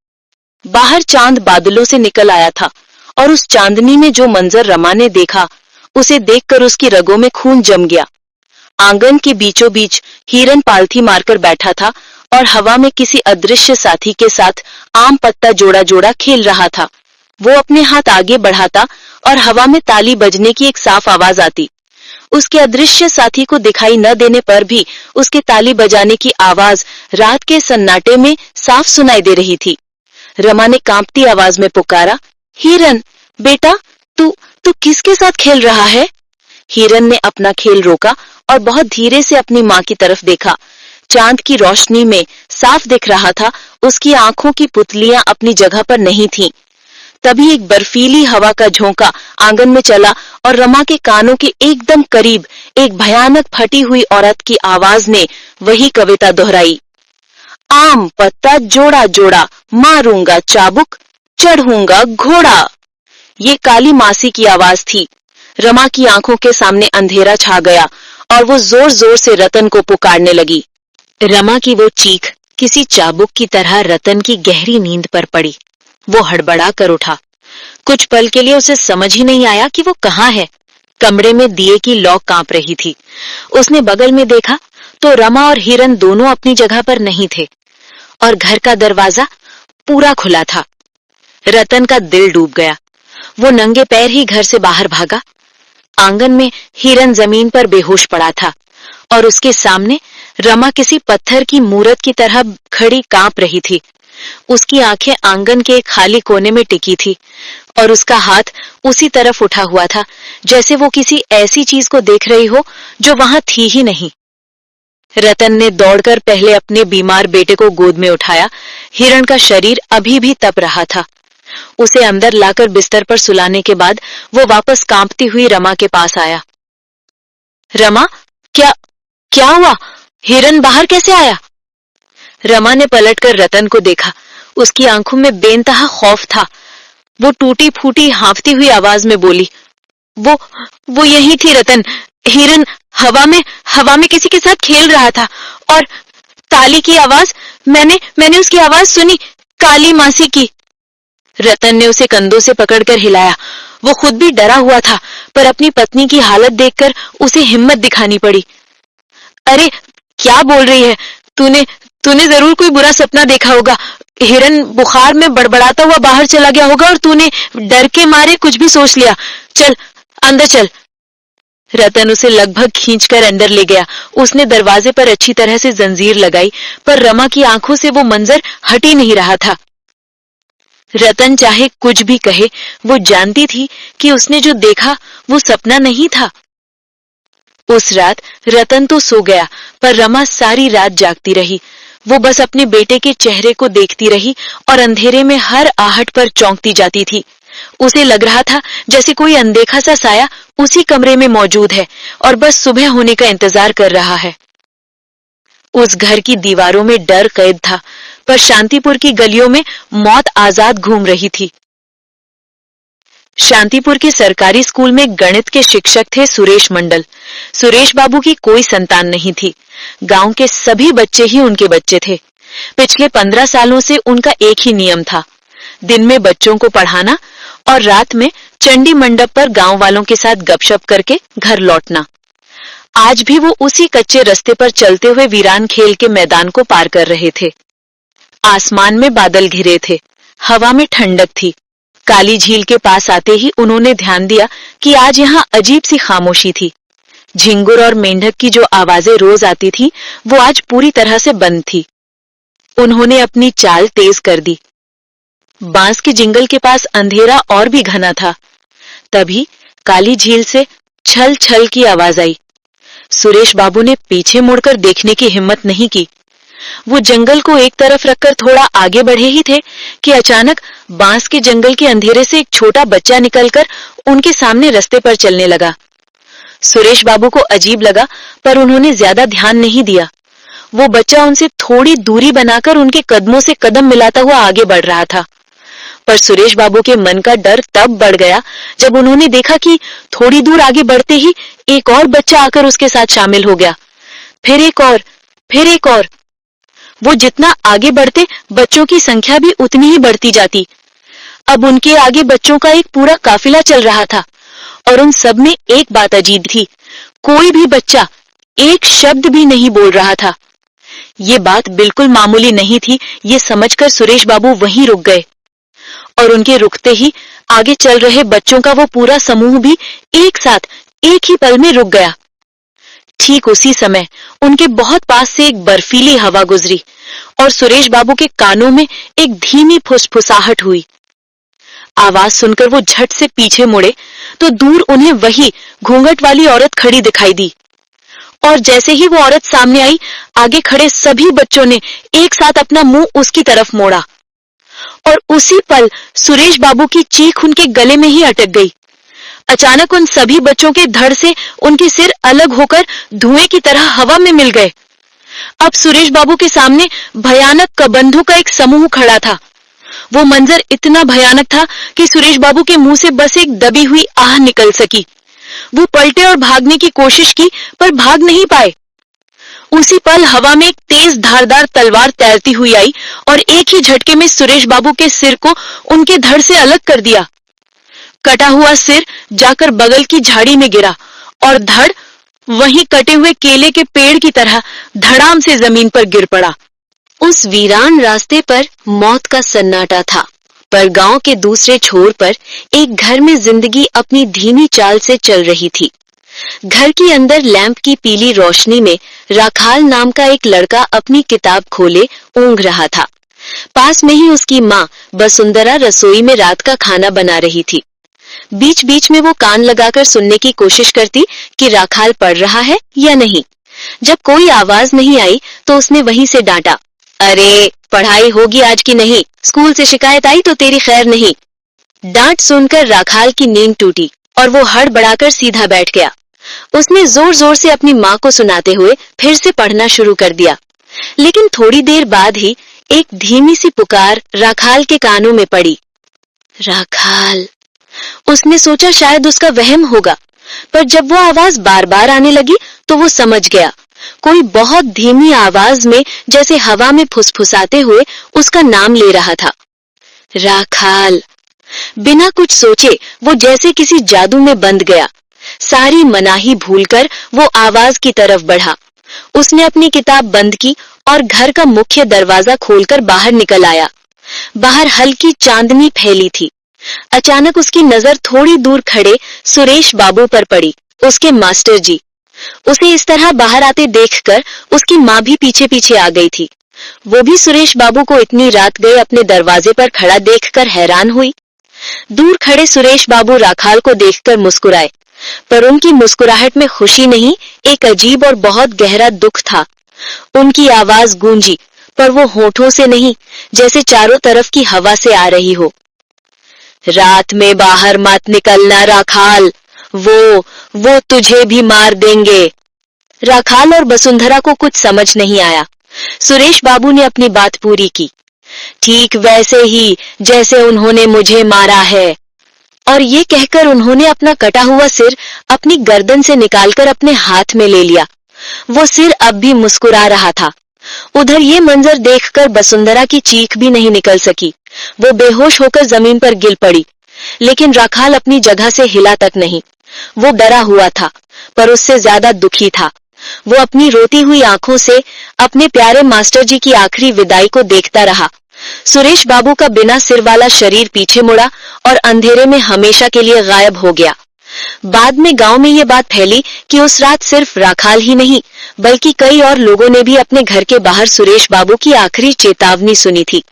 बाहर चांद बादलों से निकल आया था और उस चांदनी में जो मंजर रमा ने देखा, उसे देखकर उसकी रगों में खून जम गया। आंगन के बीचों बीच हिरन पालथी मारकर बैठा था और हवा में किसी अदृश्य साथी के साथ आम पत्ता जोड़ा जोड़ा खेल रहा था। वो अपने हाथ आगे बढ़ाता और हवा में ताली बजने की एक साफ आवाज आती। उसके अदृश्य साथी को दिखाई न देने पर भी उसके ताली बजाने की आवाज रात के सन्नाटे में साफ सुनाई दे रही थी। रमा ने कांपती आवाज में पुकारा, हिरन बेटा, तू किसके साथ खेल रहा है? हिरन ने अपना खेल रोका और बहुत धीरे से अपनी माँ की तरफ देखा। चांद की रोशनी में साफ दिख रहा था, उसकी आंखों की पुतलियां अपनी जगह पर नहीं थीं। तभी एक बर्फीली हवा का झोंका आंगन में चला और रमा के कानों के एकदम करीब एक भयानक फटी हुई औरत की आवाज ने वही कविता दोहराई। आम पत्ता जोड़ा जोड़ा, मारूंगा चाबुक, चढ़ूंगा घोड़ा। ये काली मासी की आवाज थी। रमा की आंखों के सामने अंधेरा छा गया और वो जोर जोर से रतन को पुकारने लगी। रमा की वो चीख किसी चाबुक की तरह रतन की गहरी नींद पर पड़ी। वो हड़बड़ा कर उठा। कुछ पल के लिए उसे समझ ही नहीं आया कि वो कहाँ है। कमरे में दिए की लौ कांप रही थी। उसने बगल में देखा तो रमा और हिरन दोनों अपनी जगह पर नहीं थे और घर का दरवाजा पूरा खुला था। रतन का दिल डूब गया। वो नंगे पैर ही घर से बाहर भागा। आंगन में हिरन जमीन पर बेहोश पड़ा था और उसके सामने रमा किसी पत्थर की मूरत की तरह खड़ी कांप रही थी। उसकी आंखें आंगन के एक खाली कोने में टिकी थी और उसका हाथ उसी तरफ उठा हुआ था, जैसे वो किसी ऐसी चीज को देख रही हो जो वहां थी ही नहीं। रतन ने दौड़कर पहले अपने बीमार बेटे को गोद में उठाया। हिरण का शरीर अभी भी तप रहा था। उसे अंदर लाकर बिस्तर पर सुलाने के बाद वो वापस कांपती हुई रमा के पास आया। रमा, क्या हुआ? हिरन बाहर कैसे आया? रमा ने पलटकर रतन को देखा। उसकी आंखों में बेनतहा खौफ था। वो टूटी फूटी हांफती हुई आवाज में बोली, वो यही थी रतन। हिरन हवा में किसी के साथ खेल रहा था और ताली की आवाज, मैंने उसकी आवाज सुनी, काली मासी की। रतन ने उसे कंधों से पकड़कर हिलाया। वो खुद भी डरा हुआ था, पर अपनी पत्नी की हालत देखकर उसे हिम्मत दिखानी पड़ी। अरे क्या बोल रही है? तूने जरूर कोई बुरा सपना देखा होगा। हिरन बुखार में बड़बड़ाता हुआ बाहर चला गया होगा और तूने डर के मारे कुछ भी सोच लिया। चल अंदर चल। रतन उसे लगभग खींचकर अंदर ले गया। उसने दरवाजे पर अच्छी तरह से जंजीर लगाई, पर रमा की आंखों से वो मंजर हट ही नहीं रहा था। रतन चाहे कुछ भी कहे, वो जानती थी कि उसने जो देखा वो सपना नहीं था। उस रात रतन तो सो गया, पर रमा सारी रात जागती रही। वो बस अपने बेटे के चेहरे को देखती रही और अंधेरे में हर आहट पर चौंकती जाती थी। उसे लग रहा था जैसे कोई अनदेखा सा साया उसी कमरे में मौजूद है और बस सुबह होने का इंतजार कर रहा है। उस घर की दीवारों में डर कैद था, पर शांतिपुर की गलियों में मौत आजाद घूम रही थी। शांतिपुर के सरकारी स्कूल में गणित के शिक्षक थे सुरेश मंडल। सुरेश बाबू की कोई संतान नहीं थी। गांव के सभी बच्चे ही उनके बच्चे थे। पिछले 15 सालों से उनका एक ही नियम था, दिन में बच्चों को पढ़ाना और रात में चंडी मंडप पर गांव वालों के साथ गपशप करके घर लौटना। आज भी वो उसी कच्चे रास्ते पर चलते हुए वीरान खेल के मैदान को पार कर रहे थे। आसमान में बादल घिरे थे, हवा में ठंडक थी। काली झील के पास आते ही उन्होंने ध्यान दिया कि आज यहाँ अजीब सी खामोशी थी। झिंगुर और मेंढक की जो आवाजें रोज आती थी, वो आज पूरी तरह से बंद थी। उन्होंने अपनी चाल तेज कर दी। बांस के जंगल के पास अंधेरा और भी घना था। तभी काली झील से छल छल की आवाज आई। सुरेश बाबू ने पीछे मुड़कर देखने की हिम्मत नहीं की। वो जंगल को एक तरफ रखकर थोड़ा आगे बढ़े ही थे कि अचानक बांस के जंगल के अंधेरे से एक छोटा बच्चा निकलकर उनके सामने रास्ते पर चलने लगा। सुरेश बाबू को अजीब लगा, पर उन्होंने ज्यादा ध्यान नहीं दिया। वो बच्चा उनसे थोड़ी दूरी बनाकर उनके कदमों से कदम मिलाता हुआ आगे बढ़ रहा था। पर सुरेश बाबू के मन का डर तब बढ़ गया जब उन्होंने देखा कि थोड़ी दूर आगे बढ़ते ही एक और बच्चा आकर उसके साथ शामिल हो गया। फिर एक और, फिर एक और। वो जितना आगे बढ़ते बच्चों की संख्या भी उतनी ही बढ़ती जाती। अब उनके आगे बच्चों का एक पूरा काफिला चल रहा था और उन सब में एक बात अजीब थी, कोई भी बच्चा एक शब्द भी नहीं बोल रहा था। ये बात बिल्कुल मामूली नहीं थी, ये समझकर सुरेश बाबू वहीं रुक गए और उनके रुकते ही आगे चल रहे बच्चों का वो पूरा समूह भी एक साथ एक ही पल में रुक गया। ठीक उसी समय उनके बहुत पास से एक बर्फीली हवा गुजरी और सुरेश बाबू के कानों में एक धीमी फुसफुसाहट हुई। आवाज सुनकर वो झट से पीछे मुड़े तो दूर उन्हें वही घूंघट वाली औरत खड़ी दिखाई दी और जैसे ही वो औरत सामने आई, आगे खड़े सभी बच्चों ने एक साथ अपना मुंह उसकी तरफ मोड़ा और उसी पल सुरेश बाबू की चीख उनके गले में ही अटक गई। अचानक उन सभी बच्चों के धड़ से उनके सिर अलग होकर धुएं की तरह हवा में मिल गए। अब सुरेश बाबू के सामने भयानक कबंधों का एक समूह खड़ा था। वो मंजर इतना भयानक था कि सुरेश बाबू के मुंह से बस एक दबी हुई आह निकल सकी। वो पलटे और भागने की कोशिश की, पर भाग नहीं पाए। उसी पल हवा में एक तेज धारदार तलवार तैरती हुई आई और एक ही झटके में सुरेश बाबू के सिर को उनके धड़ से अलग कर दिया। कटा हुआ सिर जाकर बगल की झाड़ी में गिरा और धड़ वहीं कटे हुए केले के पेड़ की तरह धड़ाम से जमीन पर गिर पड़ा। उस वीरान रास्ते पर मौत का सन्नाटा था, पर गांव के दूसरे छोर पर एक घर में जिंदगी अपनी धीमी चाल से चल रही थी। घर के अंदर लैंप की पीली रोशनी में राखाल नाम का एक लड़का अपनी किताब खोले ऊँघ रहा था। पास में ही उसकी माँ वसुंधरा रसोई में रात का खाना बना रही थी। बीच बीच में वो कान लगाकर सुनने की कोशिश करती कि राखाल पढ़ रहा है या नहीं। जब कोई आवाज नहीं आई तो उसने वहीं से डांटा, अरे पढ़ाई होगी आज की नहीं, स्कूल से शिकायत आई तो तेरी खैर नहीं। डांट सुनकर राखाल की नींद टूटी और वो हड़बड़ाकर सीधा बैठ गया। उसने जोर जोर से अपनी माँ को सुनाते हुए फिर से पढ़ना शुरू कर दिया, लेकिन थोड़ी देर बाद ही एक धीमी सी पुकार राखाल के कानों में पड़ी। राखाल। उसने सोचा शायद उसका वहम होगा, पर जब वो आवाज बार बार आने लगी तो वो समझ गया। कोई बहुत धीमी आवाज में जैसे हवा में फुसफुसाते हुए उसका नाम ले रहा था, राखाल। बिना कुछ सोचे वो जैसे किसी जादू में बंध गया। सारी मनाही भूलकर वो आवाज की तरफ बढ़ा। उसने अपनी किताब बंद की और घर का मुख्य दरवाजा खोलकर बाहर निकल आया। बाहर हल्की चांदनी फैली थी। अचानक उसकी नजर थोड़ी दूर खड़े सुरेश बाबू पर पड़ी, उसके मास्टर जी। उसे इस तरह बाहर आते देखकर उसकी माँ भी पीछे पीछे आ गई थी। वो भी सुरेश बाबू को इतनी रात गए अपने दरवाजे पर खड़ा देखकर हैरान हुई। दूर खड़े सुरेश बाबू राखाल को देखकर मुस्कुराए, पर उनकी मुस्कुराहट में खुशी नहीं, एक अजीब और बहुत गहरा दुख था। उनकी आवाज गूंजी, पर वो होठों से नहीं, जैसे चारों तरफ की हवा से आ रही हो। रात में बाहर मत निकलना राखाल, वो तुझे भी मार देंगे। राखाल और वसुंधरा को कुछ समझ नहीं आया। सुरेश बाबू ने अपनी बात पूरी की। ठीक वैसे ही जैसे उन्होंने मुझे मारा है। और ये कहकर उन्होंने अपना कटा हुआ सिर अपनी गर्दन से निकालकर अपने हाथ में ले लिया। वो सिर अब भी मुस्कुरा रहा था। उधर ये मंजर देखकर वसुंधरा की चीख भी नहीं निकल सकी। वो बेहोश होकर जमीन पर गिर पड़ी, लेकिन राखाल अपनी जगह से हिला तक नहीं। वो डरा हुआ था, पर उससे ज्यादा दुखी था। वो अपनी रोती हुई आंखों से अपने प्यारे मास्टर जी की आखिरी विदाई को देखता रहा। सुरेश बाबू का बिना सिर वाला शरीर पीछे मुड़ा और अंधेरे में हमेशा के लिए गायब हो गया। बाद में गांव में ये बात फैली कि उस रात सिर्फ राखाल ही नहीं, बल्कि कई और लोगों ने भी अपने घर के बाहर सुरेश बाबू की आखिरी चेतावनी सुनी थी।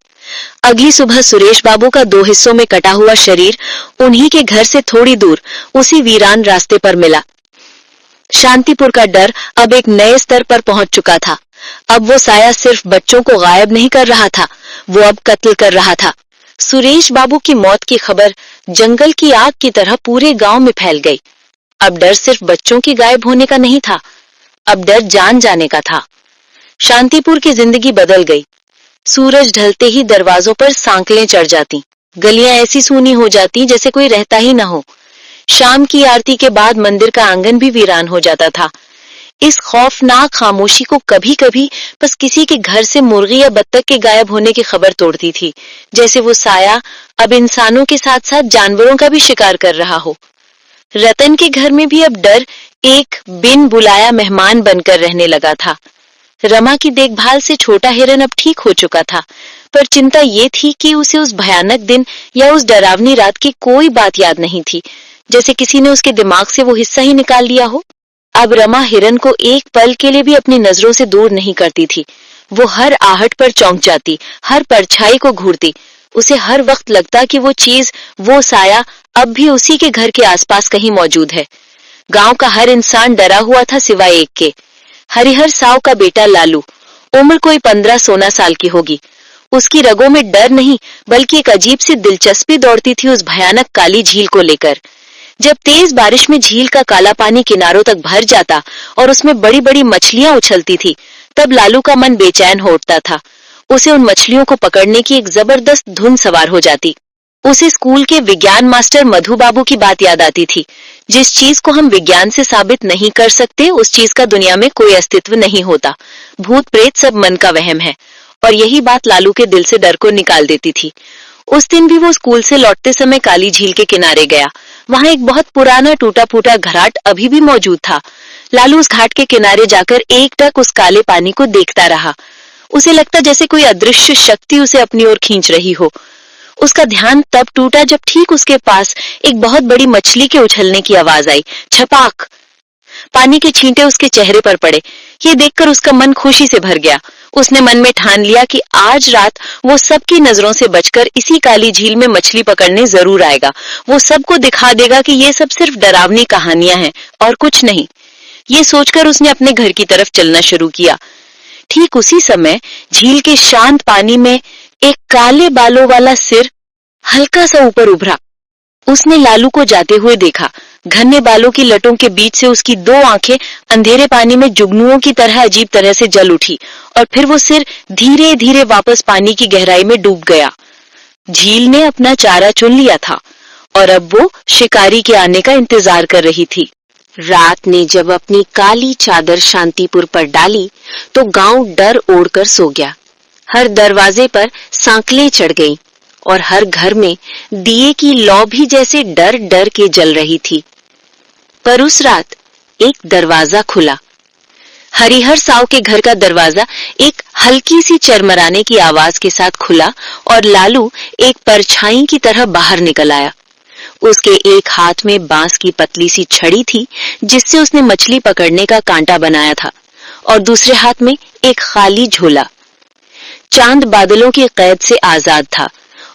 अगली सुबह सुरेश बाबू का 2 हिस्सों में कटा हुआ शरीर उन्हीं के घर से थोड़ी दूर उसी वीरान रास्ते पर मिला। शांतिपुर का डर अब एक नए स्तर पर पहुंच चुका था। अब वो साया सिर्फ बच्चों को गायब नहीं कर रहा था, वो अब कत्ल कर रहा था। सुरेश बाबू की मौत की खबर जंगल की आग की तरह पूरे गांव में फैल गई। अब डर सिर्फ बच्चों के गायब होने का नहीं था, अब डर जान जाने का था। शांतिपुर की जिंदगी बदल गई। सूरज ढलते ही दरवाजों पर सांकलें चढ़ जाती, गलियां ऐसी सूनी हो जाती जैसे कोई रहता ही न हो। शाम की आरती के बाद मंदिर का आंगन भी वीरान हो जाता था। इस खौफनाक खामोशी को कभी कभी बस किसी के घर से मुर्गी या बत्तख के गायब होने की खबर तोड़ती थी, जैसे वो साया अब इंसानों के साथ साथ जानवरों का भी शिकार कर रहा हो। रतन के घर में भी अब डर एक बिन बुलाया मेहमान बनकर रहने लगा था। रमा की देखभाल से छोटा हिरन अब ठीक हो चुका था, पर चिंता ये थी कि उसे उस भयानक दिन या उस डरावनी रात की कोई बात याद नहीं थी, जैसे किसी ने उसके दिमाग से वो हिस्सा ही निकाल लिया हो। अब रमा हिरन को एक पल के लिए भी अपनी नजरों से दूर नहीं करती थी। वो हर आहट पर चौंक जाती, हर परछाई को घूरती। उसे हर वक्त लगता कि वो चीज, वो साया अब भी उसी के घर के आसपास कहीं मौजूद है। गांव का हर इंसान डरा हुआ था सिवाय एक के, हरिहर साव का बेटा लालू। उम्र कोई 15-16 साल की होगी। उसकी रगों में डर नहीं, बल्कि एक अजीब सी दिलचस्पी दौड़ती थी उस भयानक काली झील को लेकर। जब तेज बारिश में झील का काला पानी किनारों तक भर जाता और उसमें बड़ी बड़ी मछलियां उछलती थी, तब लालू का मन बेचैन हो उठता था। उसे उन मछलियों को पकड़ने की एक जबरदस्त धुन सवार हो जाती। उसे स्कूल के विज्ञान मास्टर मधु बाबू की बात याद आती थी। जिस चीज को हम विज्ञान से साबित नहीं कर सकते, उस चीज का दुनिया में कोई अस्तित्व नहीं होता। भूत प्रेत सब मन का वहम है। और यही बात लालू के दिल से डर को निकाल देती थी। उस दिन भी वो स्कूल से लौटते समय काली झील के किनारे गया। वहां एक बहुत पुराना टूटा फूटा घाट अभी भी मौजूद था। लालू उस घाट के किनारे जाकर एकटक उस काले पानी को देखता रहा। उसे लगता जैसे कोई अदृश्य शक्ति उसे अपनी ओर खींच रही हो। उसका ध्यान तब टूटा जब ठीक उसके पास एक बहुत बड़ी मछली के उछलने की आवाज आई। छपाक! पानी के छींटे उसके चेहरे पर पड़े। ये देखकर उसका मन खुशी से भर गया। उसने मन में ठान लिया कि आज रात वो सबकी नजरों से बचकर इसी काली झील में मछली पकड़ने जरूर आएगा। वो सबको दिखा देगा कि ये सब सिर्फ डरावनी कहानियां हैं और कुछ नहीं। ये सोचकर उसने अपने घर की तरफ चलना शुरू किया। ठीक उसी समय झील के शांत पानी में एक काले बालों वाला सिर हल्का सा ऊपर उभरा। उसने लालू को जाते हुए देखा। घने बालों की लटों के बीच से उसकी 2 आंखें अंधेरे पानी में जुगनुओं की तरह अजीब तरह से जल उठी और फिर वो सिर धीरे धीरे वापस पानी की गहराई में डूब गया। झील ने अपना चारा चुन लिया था और अब वो शिकारी के आने का इंतजार कर रही थी। रात ने जब अपनी काली चादर शांतिपुर पर डाली तो गांव डर ओढ़कर सो गया। हर दरवाजे पर सांकलें चढ़ गईं और हर घर में दिए की लौ भी जैसे डर डर के जल रही थी। पर उस रात एक दरवाजा खुला। हरिहर साव के घर का दरवाजा एक हल्की सी चरमराने की आवाज के साथ खुला और लालू एक परछाई की तरह बाहर निकल आया। उसके एक हाथ में बांस की पतली सी छड़ी थी जिससे उसने मछली पकड़ने का कांटा बनाया था और दूसरे हाथ में एक खाली झोला। चांद बादलों की कैद से आजाद था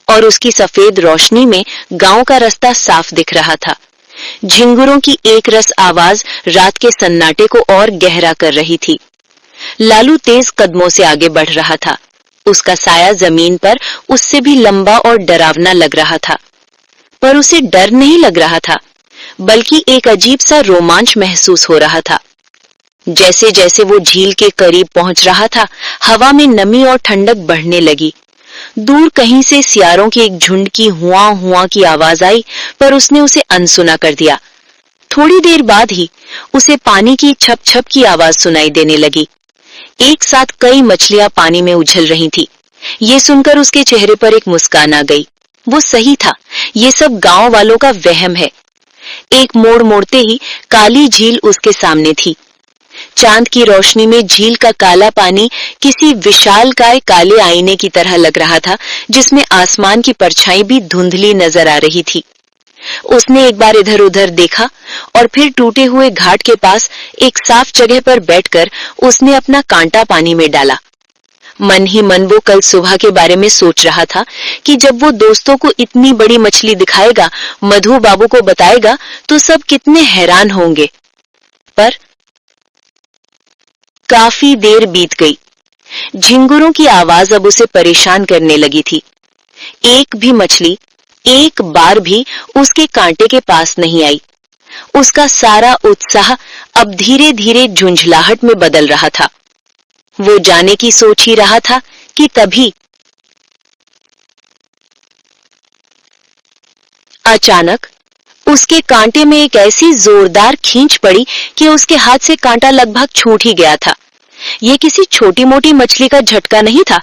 और उसकी सफेद रोशनी में गांव का रास्ता साफ दिख रहा था। झिंगुरों की एक रस आवाज रात के सन्नाटे को और गहरा कर रही थी। लालू तेज कदमों से आगे बढ़ रहा था। उसका साया जमीन पर उससे भी लंबा और डरावना लग रहा था। पर उसे डर नहीं लग रहा था, बल्कि एक अजीब सा रोमांच महसूस हो रहा था। जैसे जैसे वो झील के करीब पहुंच रहा था, हवा में नमी और ठंडक बढ़ने लगी। दूर कहीं से सियारों के एक झुंड की हुआ हुआ की आवाज आई, पर उसने उसे अनसुना कर दिया। थोड़ी देर बाद ही उसे पानी की छप छप की आवाज सुनाई देने लगी। एक साथ कई मछलियां पानी में उछल रही थी। ये सुनकर उसके चेहरे पर एक मुस्कान आ गई। वो सही था, ये सब गांव वालों का वहम है। एक मोड़ मोड़ते ही काली झील उसके सामने थी। चांद की रोशनी में झील का काला पानी किसी विशालकाय काले आईने की तरह लग रहा था, जिसमें आसमान की परछाई भी धुंधली नजर आ रही थी। उसने एक बार इधर उधर देखा और फिर टूटे हुए घाट के पास एक साफ जगह पर बैठकर उसने अपना कांटा पानी में डाला। मन ही मन वो कल सुबह के बारे में सोच रहा था कि जब वो दोस्तों को इतनी बड़ी मछली दिखाएगा, मधु बाबू को बताएगा, तो सब कितने हैरान होंगे। पर काफी देर बीत गई। झिंगुरों की आवाज अब उसे परेशान करने लगी थी। एक भी मछली एक बार भी उसके कांटे के पास नहीं आई। उसका सारा उत्साह अब धीरे धीरे झुंझलाहट में बदल रहा था। वो जाने की सोच ही रहा था कि तभी अचानक उसके कांटे में एक ऐसी जोरदार खींच पड़ी कि उसके हाथ से कांटा लगभग छूट ही गया था। ये किसी छोटी मोटी मछली का झटका नहीं था।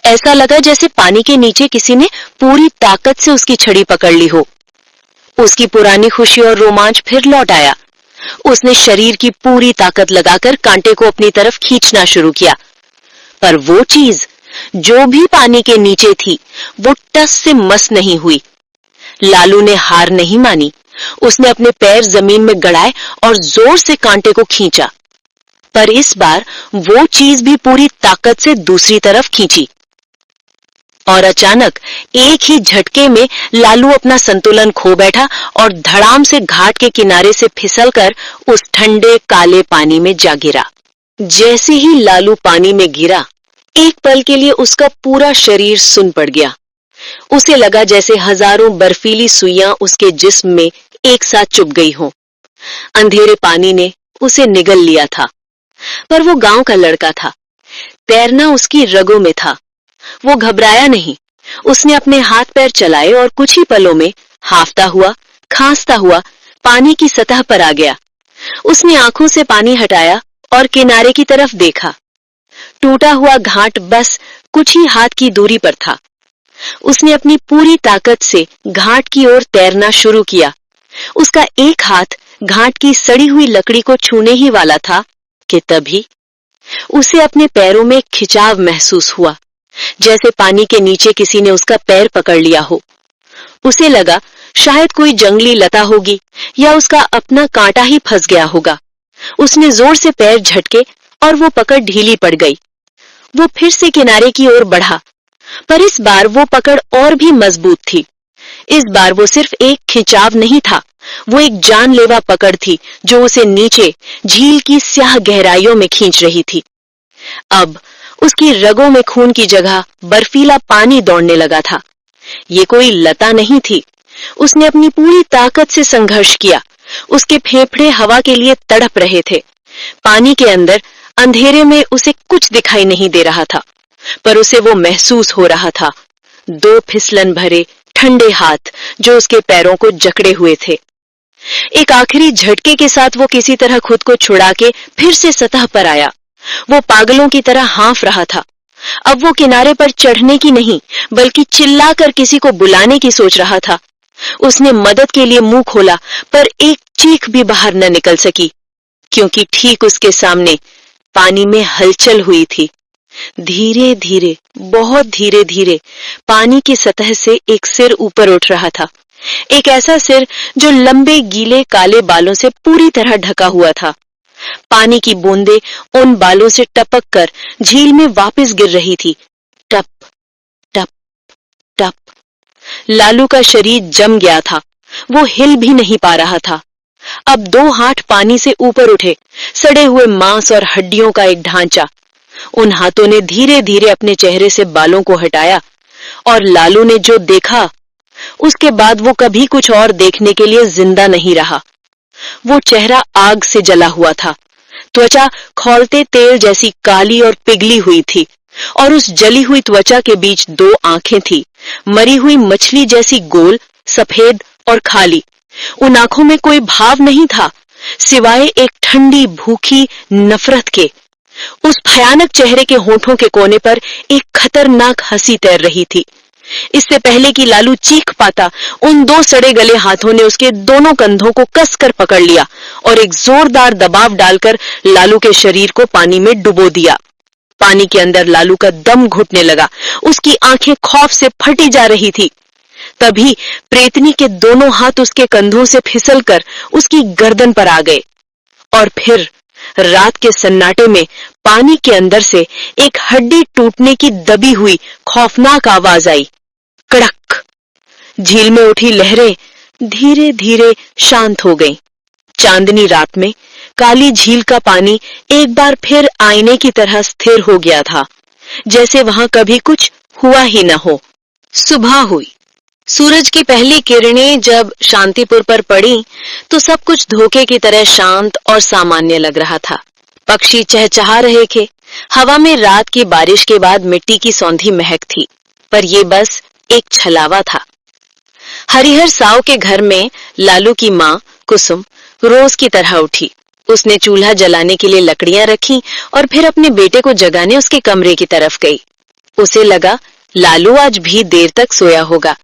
ऐसा लगा जैसे पानी के नीचे किसी ने पूरी ताकत से उसकी छड़ी पकड़ ली हो। उसकी पुरानी खुशी और रोमांच फिर लौट आया। उसने शरीर की पूरी ताकत लगाकर कांटे को अपनी तरफ खींचना शुरू किया। पर वो चीज जो भी पानी के नीचे थी, वो टस से मस नहीं हुई। लालू ने हार नहीं मानी। उसने अपने पैर जमीन में गड़ाए और जोर से कांटे को खींचा। पर इस बार वो चीज भी पूरी ताकत से दूसरी तरफ खींची और अचानक एक ही झटके में लालू अपना संतुलन खो बैठा और धड़ाम से घाट के किनारे से फिसलकर उस ठंडे काले पानी में जा गिरा। जैसे ही लालू पानी में गिरा, एक पल के लिए उसका पूरा शरीर सुन पड़ गया। उसे लगा जैसे हजारों बर्फीली सुइयां उसके जिस्म में एक साथ चुभ गई हों। अंधेरे पानी ने उसे निगल लिया था। पर वो गांव का लड़का था। तैरना उसकी रगों में था। वो घबराया नहीं। उसने अपने हाथ पैर चलाए और कुछ ही पलों में हांफता हुआ, खांसता हुआ पानी की सतह पर आ गया। उसने आंखों से पानी हटाया और किनारे की तरफ देखा। टूटा हुआ घाट बस कुछ ही हाथ की दूरी पर था। उसने अपनी पूरी ताकत से घाट की ओर तैरना शुरू किया। उसका एक हाथ घाट की सड़ी हुई लकड़ी को छूने ही वाला था कि तभी उसे अपने पैरों में खिंचाव महसूस हुआ, जैसे पानी के नीचे किसी ने उसका पैर पकड़ लिया हो। उसे लगा शायद कोई जंगली लता होगी या उसका अपना कांटा ही फंस गया होगा। उसने जोर से पैर झटके और वो पकड़ ढीली पड़ गई। वो फिर से किनारे की ओर बढ़ा, पर इस बार वो पकड़ और भी मजबूत थी। इस बार वो सिर्फ एक खिंचाव नहीं था, वो एक जानलेवा पकड़ थी जो उसे नीचे झील की स्याह गहराइयों में खींच रही थी। अब उसकी रगों में खून की जगह बर्फीला पानी दौड़ने लगा था। ये कोई लता नहीं थी। उसने अपनी पूरी ताकत से संघर्ष किया। उसके फेफड़े हवा के लिए तड़प रहे थे। पानी के अंदर अंधेरे में उसे कुछ दिखाई नहीं दे रहा था, पर उसे वो महसूस हो रहा था। 2 फिसलन भरे ठंडे हाथ जो उसके पैरों को जकड़े हुए थे। एक आखिरी झटके के साथ वो किसी तरह खुद को छुड़ा के फिर से सतह पर आया। वो पागलों की तरह हाँफ रहा था। अब वो किनारे पर चढ़ने की नहीं, बल्कि चिल्लाकर किसी को बुलाने की सोच रहा था। उसने मदद के लिए मुंह खोला, पर एक चीख भी बाहर न निकल सकी, क्योंकि ठीक उसके सामने पानी में हलचल हुई थी। धीरे धीरे, बहुत धीरे धीरे पानी की सतह से एक सिर ऊपर उठ रहा था। एक ऐसा सिर जो लंबे गीले काले बालों से पूरी तरह ढका हुआ था। पानी की बूंदें उन बालों से टपक कर झील में वापस गिर रही थी। टप टप टप। लालू का शरीर जम गया था। वो हिल भी नहीं पा रहा था। अब 2 हाथ पानी से ऊपर उठे, सड़े हुए मांस और हड्डियों का एक ढांचा। उन हाथों ने धीरे धीरे अपने चेहरे से बालों को हटाया और लालू ने जो देखा उसके बाद वो कभी कुछ और देखने के लिए जिंदा नहीं रहा। वो चेहरा आग से जला हुआ था। त्वचा खौलते तेल जैसी काली और पिघली हुई थी और उस जली हुई त्वचा के बीच 2 आंखें थी, मरी हुई मछली जैसी गोल, सफेद और खाली। उन आंखों में कोई भाव नहीं था सिवाय एक ठंडी भूखी नफरत के। उस भयानक चेहरे के होठों के कोने पर एक खतरनाक हंसी तैर रही थी। इससे पहले कि लालू चीख पाता, उन 2 सड़े गले हाथों ने उसके दोनों कंधों को कसकर पकड़ लिया और एक जोरदार दबाव डालकर लालू के शरीर को पानी में डुबो दिया। पानी के अंदर लालू का दम घुटने लगा, उसकी आंखें खौफ से फटी जा रही थी। तभी प्रेतनी के दोनों हाथ उसके कंधों से फिसलकर उसकी गर्दन पर आ गए और फिर रात के सन्नाटे में पानी के अंदर से एक हड्डी टूटने की दबी हुई खौफनाक आवाज आई, कड़क। झील में उठी लहरें धीरे धीरे शांत हो गईं। चांदनी रात में काली झील का पानी एक बार फिर आईने की तरह स्थिर हो गया था, जैसे वहां कभी कुछ हुआ ही न हो। सुबह हुई। सूरज की पहली किरणें जब शांतिपुर पर पड़ी तो सब कुछ धोखे की तरह शांत और सामान्य लग रहा था। पक्षी चहचहा रहे थे। हवा में रात की बारिश के बाद मिट्टी की सौंधी महक थी, पर ये बस एक छलावा था। हरिहर साव के घर में लालू की माँ कुसुम रोज की तरह उठी। उसने चूल्हा जलाने के लिए लकड़ियां रखी और फिर अपने बेटे को जगाने उसके कमरे की तरफ गई। उसे लगा लालू आज भी देर तक सोया होगा।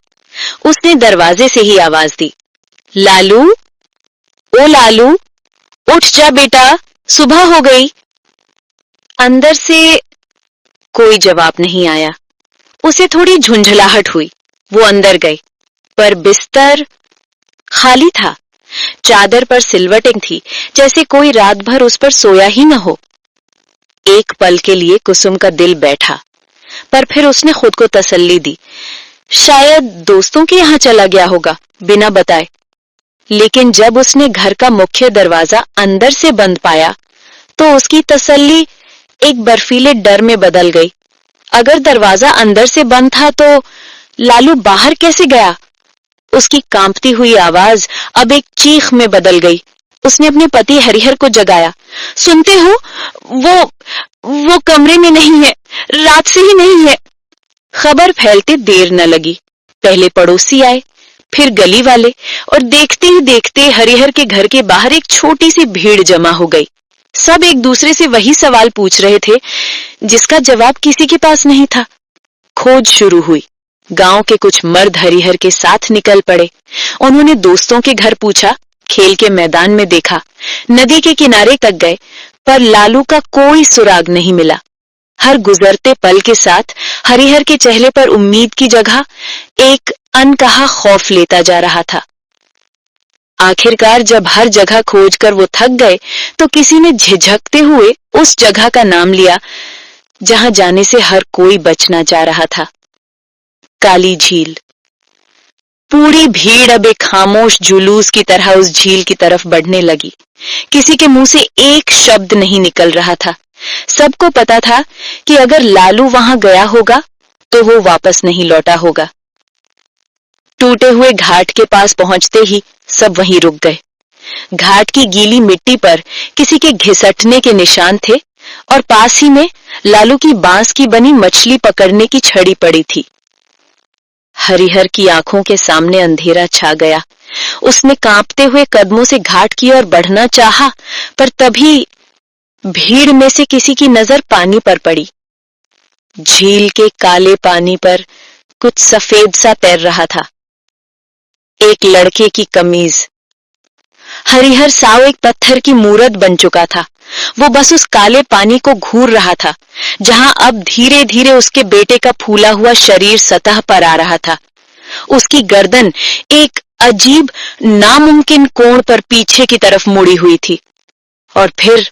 उसने दरवाजे से ही आवाज दी, लालू, ओ लालू, उठ जा बेटा, सुबह हो गई। अंदर से कोई जवाब नहीं आया। उसे थोड़ी झुंझलाहट हुई। वो अंदर गई, पर बिस्तर खाली था। चादर पर सिलवटें थी, जैसे कोई रात भर उस पर सोया ही न हो। एक पल के लिए कुसुम का दिल बैठा, पर फिर उसने खुद को तसल्ली दी, शायद दोस्तों के यहाँ चला गया होगा बिना बताए। लेकिन जब उसने घर का मुख्य दरवाजा अंदर से बंद पाया तो उसकी तसल्ली एक बर्फीले डर में बदल गई। अगर दरवाजा अंदर से बंद था तो लालू बाहर कैसे गया? उसकी कांपती हुई आवाज अब एक चीख में बदल गई। उसने अपने पति हरिहर को जगाया। सुनते हो, वो कमरे में नहीं है, रात से ही नहीं है। खबर फैलते देर न लगी। पहले पड़ोसी आए, फिर गली वाले, और देखते ही देखते हरिहर के घर के बाहर एक छोटी सी भीड़ जमा हो गई। सब एक दूसरे से वही सवाल पूछ रहे थे जिसका जवाब किसी के पास नहीं था। खोज शुरू हुई। गांव के कुछ मर्द हरिहर के साथ निकल पड़े। उन्होंने दोस्तों के घर पूछा, खेल के मैदान में देखा, नदी के किनारे तक गए, पर लालू का कोई सुराग नहीं मिला। हर गुजरते पल के साथ हरिहर के चेहरे पर उम्मीद की जगह एक अनकहा खौफ लेता जा रहा था। आखिरकार जब हर जगह खोजकर वो थक गए तो किसी ने झिझकते हुए उस जगह का नाम लिया जहां जाने से हर कोई बचना चाह रहा था, काली झील। पूरी भीड़ अब एक खामोश जुलूस की तरह उस झील की तरफ बढ़ने लगी। किसी के मुंह से एक शब्द नहीं निकल रहा था। सबको पता था कि अगर लालू वहां गया होगा तो वो वापस नहीं लौटा होगा। टूटे हुए घाट के पास पहुंचते ही सब वहीं रुक गए। घाट की गीली मिट्टी पर किसी के घिसटने के निशान थे और पास ही में लालू की बांस की बनी मछली पकड़ने की छड़ी पड़ी थी। हरिहर की आंखों के सामने अंधेरा छा गया। उसने कांपते हुए कदमों से घाट की ओर बढ़ना चाहा, पर तभी भीड़ में से किसी की नजर पानी पर पड़ी। झील के काले पानी पर कुछ सफेद सा तैर रहा था। एक लड़के की कमीज। हरिहर साव एक पत्थर की मूरत बन चुका था। वो बस उस काले पानी को घूर रहा था, जहां अब धीरे धीरे उसके बेटे का फूला हुआ शरीर सतह पर आ रहा था। उसकी गर्दन एक अजीब नामुमकिन कोण पर पीछे की तरफ मुड़ी हुई थी। और फिर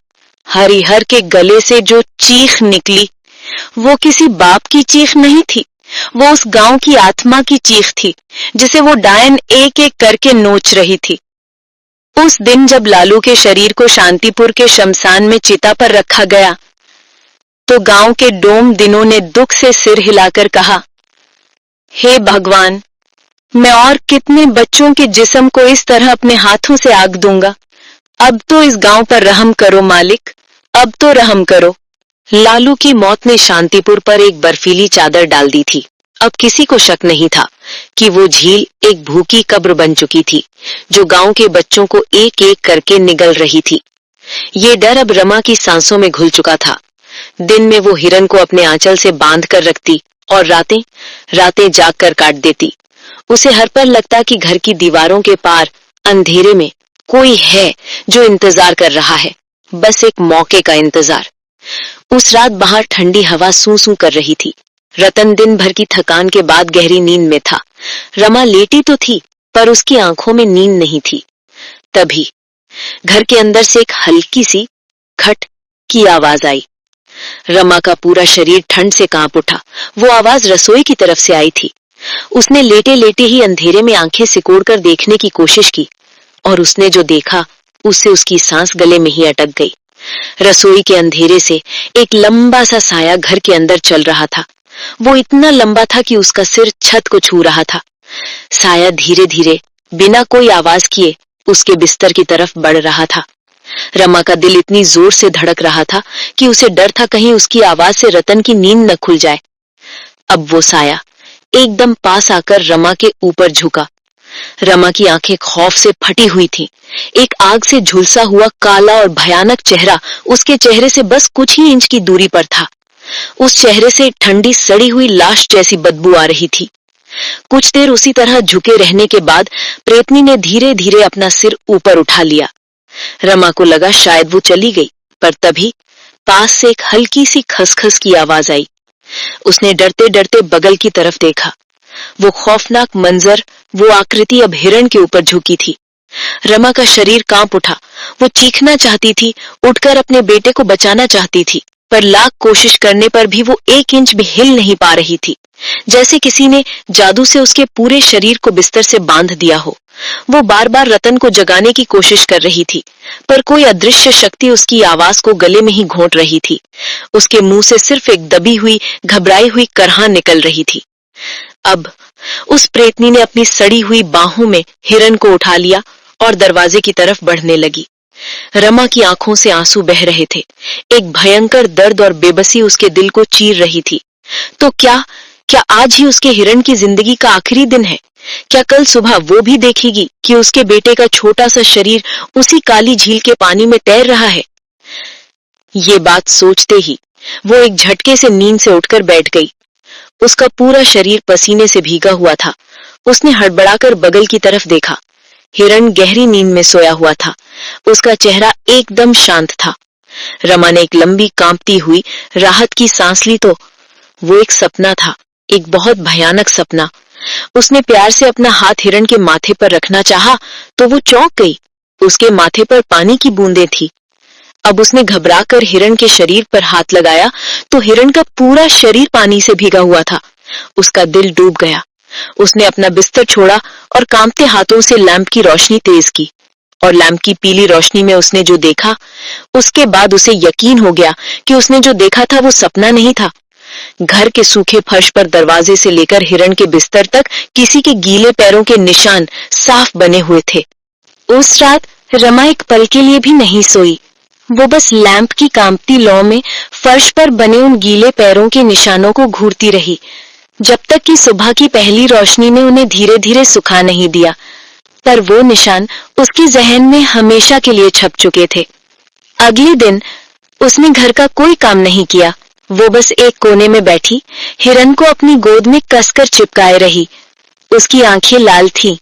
हरिहर के गले से जो चीख निकली वो किसी बाप की चीख नहीं थी, वो उस गांव की आत्मा की चीख थी जिसे वो डायन एक एक करके नोच रही थी। उस दिन जब लालू के शरीर को शांतिपुर के शमशान में चिता पर रखा गया तो गांव के डोम दिनों ने दुख से सिर हिलाकर कहा, हे भगवान, मैं और कितने बच्चों के जिस्म को इस तरह अपने हाथों से आग दूंगा। अब तो इस गांव पर रहम करो मालिक, अब तो रहम करो। लालू की मौत ने शांतिपुर पर एक बर्फीली चादर डाल दी थी। अब किसी को शक नहीं था कि वो झील एक भूखी कब्र बन चुकी थी, जो गांव के बच्चों को एक एक करके निगल रही थी। ये डर अब रमा की सांसों में घुल चुका था। दिन में वो हिरन को अपने आंचल से बांध कर रखती और रातें रातें जाग कर काट देती। उसे हर पल लगता कि घर की दीवारों के पार अंधेरे में कोई है जो इंतजार कर रहा है, बस एक मौके का इंतजार। उस रात बाहर ठंडी हवा सूं सूं कर रही थी। रतन दिन भर की थकान के बाद गहरी नींद में था। रमा लेटी तो थी, पर उसकी आंखों में नींद नहीं थी। तभी घर के अंदर से एक हल्की सी खट की आवाज आई। रमा का पूरा शरीर ठंड से कांप उठा। वो आवाज रसोई की तरफ से आई थी। उसने लेटे लेटे ही अंधेरे में आंखें सिकोड़कर देखने की कोशिश की, और उसने जो देखा उससे उसकी सांस गले में ही अटक गई। रसोई के अंधेरे से एक लंबा सा साया घर के अंदर चल रहा था। वो इतना लंबा था कि उसका सिर छत को छू रहा था। साया धीरे धीरे बिना कोई आवाज किए उसके बिस्तर की तरफ बढ़ रहा था। रमा का दिल इतनी जोर से धड़क रहा था कि उसे डर था कहीं उसकी आवाज से रतन की नींद न खुल जाए। अब वो साया एकदम पास आकर रमा के ऊपर झुका। रमा की आंखें खौफ से फटी हुई थीं। एक आग से झुलसा हुआ काला और भयानक चेहरा उसके चेहरे से बस कुछ ही इंच की दूरी पर था। उस चेहरे से ठंडी सड़ी हुई लाश जैसी बदबू आ रही थी। कुछ देर उसी तरह झुके रहने के बाद प्रेतनी ने धीरे धीरे अपना सिर ऊपर उठा लिया। रमा को लगा शायद वो चली गई, पर तभी पास से एक हल्की सी खसखस की आवाज आई। उसने डरते डरते बगल की तरफ देखा। वो खौफनाक मंजर, वो आकृति अब हिरण के ऊपर झुकी थी। रमा का शरीर कांप उठा। वो चीखना चाहती थी, उठकर अपने बेटे को बचाना चाहती थी, पर लाख कोशिश करने पर भी वो एक इंच भी हिल नहीं पा रही थी, जैसे किसी ने जादू से उसके पूरे शरीर को बिस्तर से बांध दिया हो। वो बार बार रतन को जगाने की कोशिश कर रही थी, पर कोई अदृश्य शक्ति उसकी आवाज को गले में ही घोंट रही थी। उसके मुंह से सिर्फ एक दबी हुई, घबराई हुई करहां निकल रही थी। अब उस प्रेतनी ने अपनी सड़ी हुई बाहों में हिरन को उठा लिया और दरवाजे की तरफ बढ़ने लगी। रमा की आंखों से आंसू बह रहे थे। एक भयंकर दर्द और बेबसी उसके दिल को चीर रही थी। तो क्या आज ही उसके हिरन की जिंदगी का आखिरी दिन है? क्या कल सुबह वो भी देखेगी कि उसके बेटे का छोटा सा शरीर उसी काली झील के पानी में तैर रहा है? ये बात सोचते ही वो एक झटके से नींद से उठकर बैठ गई। उसका पूरा शरीर पसीने से भीगा हुआ था। उसने हड़बड़ाकर बगल की तरफ देखा। हिरन गहरी नींद में सोया हुआ था। उसका चेहरा एकदम शांत था। रमा ने एक लंबी कांपती हुई राहत की सांस ली तो वो एक सपना था, एक बहुत भयानक सपना। उसने प्यार से अपना हाथ हिरन के माथे पर रखना चाहा तो वो चौंक गई। उसके माथे पर पानी की बूंदें थी। अब उसने घबराकर हिरन के शरीर पर हाथ लगाया तो हिरन का पूरा शरीर पानी से भीगा हुआ था। उसका दिल डूब गया। उसने अपना बिस्तर छोड़ा और कांपते हाथों से लैंप की रोशनी तेज की, और लैंप की पीली रोशनी में उसने जो देखा, उसके बाद उसे यकीन हो गया कि उसने जो देखा था वो सपना नहीं था। घर के सूखे फर्श पर दरवाजे से लेकर हिरन के बिस्तर तक किसी के गीले पैरों के निशान साफ बने हुए थे। उस रात रमा एक पल के लिए भी नहीं सोई। वो बस लैंप की कांपती लौ में फर्श पर बने उन गीले पैरों के निशानों को घूरती रही, जब तक कि सुबह की पहली रोशनी ने उन्हें धीरे धीरे सुखा नहीं दिया। पर वो निशान उसके जहन में हमेशा के लिए छप चुके थे। अगले दिन उसने घर का कोई काम नहीं किया। वो बस एक कोने में बैठी हिरन को अपनी गोद में कसकर चिपकाए रही। उसकी आंखें लाल थीं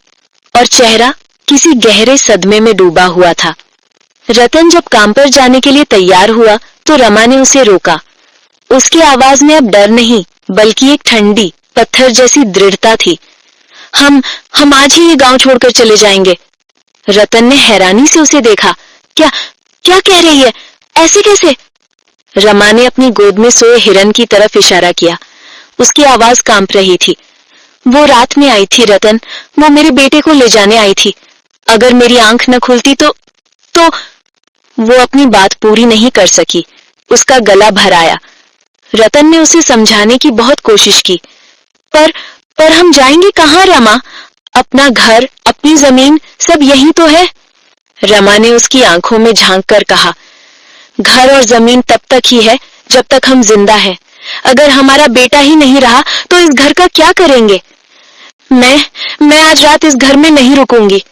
और चेहरा किसी गहरे सदमे में डूबा हुआ था। रतन जब काम पर जाने के लिए तैयार हुआ तो रमा ने उसे रोका। उसकी आवाज में अब डर नहीं, बल्कि एक ठंडी पत्थर जैसी दृढ़ता थी। हम आज ही ये गांव छोड़कर चले जाएंगे। रतन ने हैरानी से उसे देखा। क्या कह रही है? ऐसे कैसे? रमा ने अपनी गोद में सोए हिरन की तरफ इशारा किया। उसकी आवाज कांप रही थी। वो रात में आई थी रतन, वो मेरे बेटे को ले जाने आई थी। अगर मेरी आंख न खुलती तो वो अपनी बात पूरी नहीं कर सकी। उसका गला भर आया। रतन ने उसे समझाने की बहुत कोशिश की। पर हम जाएंगे कहाँ रमा? अपना घर, अपनी जमीन सब यही तो है। रमा ने उसकी आंखों में झांक कर कहा, घर और जमीन तब तक ही है जब तक हम जिंदा है। अगर हमारा बेटा ही नहीं रहा तो इस घर का क्या करेंगे? मैं आज रात इस घर में नहीं रुकूंगी।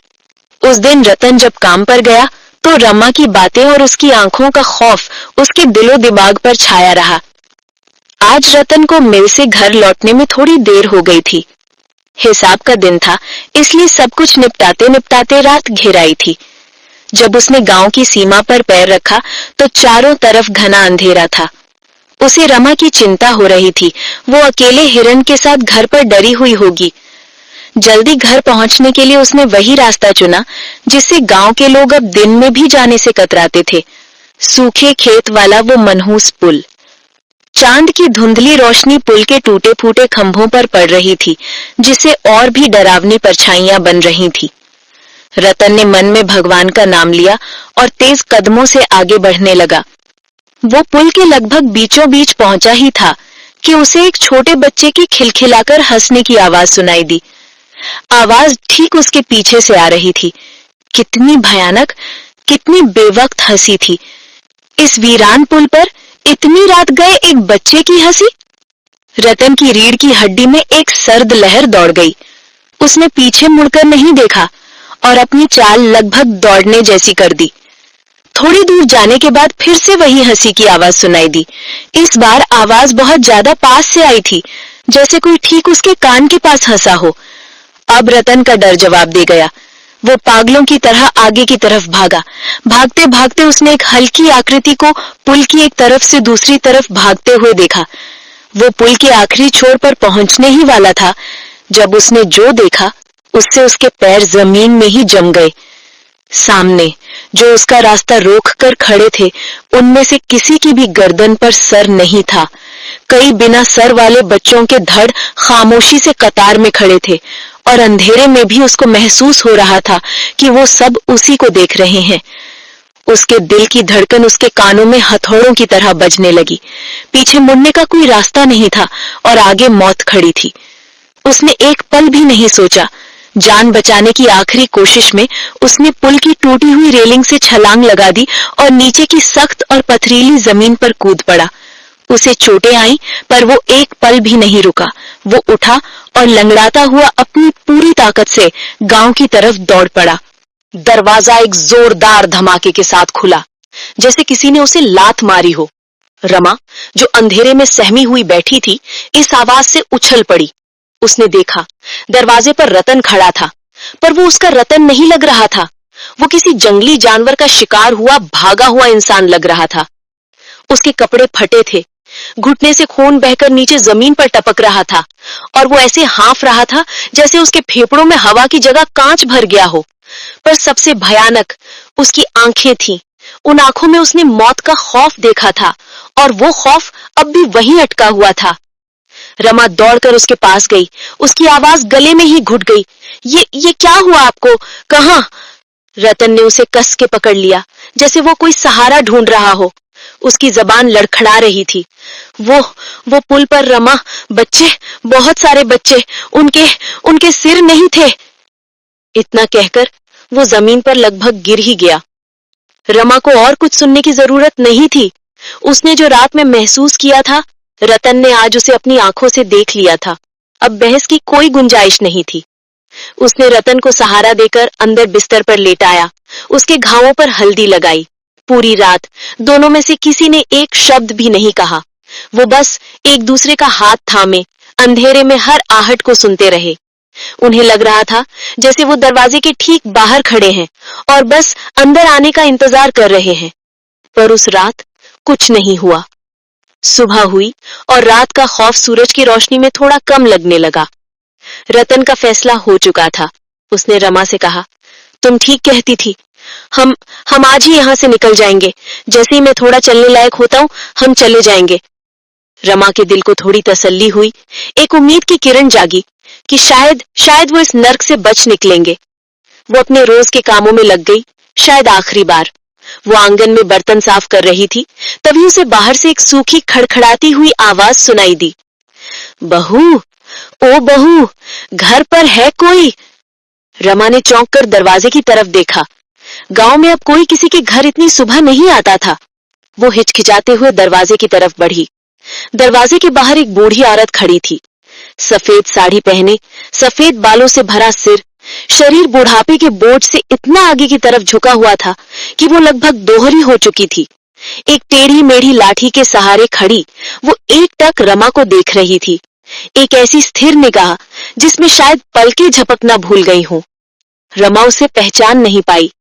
उस दिन रतन जब काम पर गया तो रमा की बातें और उसकी आंखों का खौफ उसके दिलो दिमाग पर छाया रहा। आज रतन को मिल से घर लौटने में थोड़ी देर हो गई थी। हिसाब का दिन था, इसलिए सब कुछ निपटाते निपटाते रात घिर आई थी। जब उसने गांव की सीमा पर पैर रखा तो चारों तरफ घना अंधेरा था। उसे रमा की चिंता हो रही थी। वो अकेले हिरन के साथ घर पर डरी हुई होगी। जल्दी घर पहुंचने के लिए उसने वही रास्ता चुना जिससे गांव के लोग अब दिन में भी जाने से कतराते थे, सूखे खेत वाला वो मनहूस पुल। चांद की धुंधली रोशनी पुल के टूटे फूटे खंभों पर पड़ रही थी, जिससे और भी डरावनी परछाइयां बन रही थी। रतन ने मन में भगवान का नाम लिया और तेज कदमों से आगे बढ़ने लगा। वो पुल के लगभग बीचों बीच पहुंचा ही था कि उसे एक छोटे बच्चे की खिलखिलाकर हंसने की आवाज सुनाई दी। आवाज ठीक उसके पीछे से आ रही थी। कितनी भयानक, कितनी बेवक्त हंसी थी। इस वीरान पुल पर इतनी रात गए एक बच्चे की हंसी। रतन की रीढ़ की हड्डी में एक सर्द लहर दौड़ गई। उसने पीछे मुड़कर नहीं देखा और अपनी चाल लगभग दौड़ने जैसी कर दी। थोड़ी दूर जाने के बाद फिर से वही हंसी की आवाज सुनाई दी। इस बार आवाज बहुत ज्यादा पास से आई थी, जैसे कोई ठीक उसके कान के पास हंसा हो। अब रतन का डर जवाब दे गया। वो पागलों की तरह आगे की तरफ भागा। भागते भागते उसने एक हल्की आकृति को पुल की एक तरफ से दूसरी तरफ भागते हुए देखा। वो पुल के आखिरी छोर पर पहुंचने ही वाला था जब उसने जो देखा उससे उसके पैर जमीन में ही जम गए। सामने जो उसका रास्ता रोक कर खड़े थे, उनमें से किसी की भी गर्दन पर सर नहीं था। कई बिना सर वाले बच्चों के धड़ खामोशी से कतार में खड़े थे और अंधेरे में भी उसको महसूस हो रहा था कि वो सब उसी को देख रहे हैं। उसके दिल की धड़कन उसके कानों में हथौड़ों की तरह बजने लगी। पीछे मुड़ने का कोई रास्ता नहीं था और आगे मौत खड़ी थी। उसने एक पल भी नहीं सोचा। जान बचाने की आखिरी कोशिश में उसने पुल की टूटी हुई रेलिंग से छलांग लगा दी और नीचे की सख्त और पथरीली जमीन पर कूद पड़ा। उसे चोटें आईं, पर वो एक पल भी नहीं रुका। वो उठा और लंगड़ाता हुआ अपनी पूरी ताकत से गांव की तरफ दौड़ पड़ा। दरवाजा एक जोरदार धमाके के साथ खुला, जैसे किसी ने उसे लात मारी हो। रमा, जो अंधेरे में सहमी हुई बैठी थी, इस आवाज से उछल पड़ी। उसने देखा दरवाजे पर रतन खड़ा था, पर वो उसका रतन नहीं लग रहा था। वो किसी जंगली जानवर का शिकार हुआ भागा हुआ इंसान लग रहा था। उसके कपड़े फटे थे, घुटने से खून बहकर नीचे जमीन पर टपक रहा था और वो ऐसे हाँफ रहा था जैसे उसके फेफड़ों में हवा की जगह कांच भर गया हो। पर सबसे भयानक उसकी आंखें थीं। उन आंखों में उसने मौत का खौफ देखा था और वो खौफ अब भी वहीं अटका हुआ था। रमा दौड़कर उसके पास गई। उसकी आवाज गले में ही घुट गई। ये क्या हुआ आपको? कहां? रतन ने उसे कस के पकड़ लिया, जैसे वो कोई सहारा ढूंढ रहा हो। उसकी जबान लड़खड़ा रही थी। वो पुल पर रमा, बच्चे, बहुत सारे बच्चे, उनके सिर नहीं थे। इतना कहकर वो जमीन पर लगभग गिर ही गया। रमा को और कुछ सुनने की जरूरत नहीं थी। उसने जो रात में महसूस किया था, रतन ने आज उसे अपनी आंखों से देख लिया था। अब बहस की कोई गुंजाइश नहीं थी। उसने रतन को सहारा देकर अंदर बिस्तर पर लेटाया। उसके घावों पर हल्दी लगाई। पूरी रात दोनों में से किसी ने एक शब्द भी नहीं कहा। वो बस एक दूसरे का हाथ थामे अंधेरे में हर आहट को सुनते रहे। उन्हें लग रहा था जैसे वो दरवाजे के ठीक बाहर खड़े हैं और बस अंदर आने का इंतजार कर रहे हैं। पर उस रात कुछ नहीं हुआ। सुबह हुई और रात का खौफ सूरज की रोशनी में थोड़ा कम लगने लगा। रतन का फैसला हो चुका था। उसने रमा से कहा, तुम ठीक कहती थी। हम आज ही यहाँ से निकल जाएंगे। जैसे ही मैं थोड़ा चलने लायक होता हूँ, हम चले जाएंगे। रमा के दिल को थोड़ी तसल्ली हुई। एक उम्मीद की किरण जागी कि शायद वो इस नर्क से बच निकलेंगे। वो अपने रोज के कामों में लग गई, शायद आखिरी बार। वो आंगन में बर्तन साफ कर रही थी, तभी उसे बाहर से एक सूखी खड़खड़ाती हुई आवाज सुनाई दी। बहू, ओ बहू, घर पर है कोई? रमा ने चौंक कर दरवाजे की तरफ देखा। गांव में अब कोई किसी के घर इतनी सुबह नहीं आता था। वो हिचकिचाते हुए दरवाजे की तरफ बढ़ी। दरवाजे के बाहर एक बूढ़ी औरत खड़ी थी। सफेद साड़ी पहने, सफेद बालों से भरा सिर, शरीर बुढ़ापे के बोझ से इतना आगे की तरफ झुका हुआ था कि वो लगभग दोहरी हो चुकी थी। एक टेढ़ी मेढ़ी लाठी के सहारे खड़ी वो एकटक रमा को देख रही थी। एक ऐसी स्थिर निगाह जिसमें शायद पलकें झपकना भूल गई हूं। रमा उसे पहचान नहीं पाई।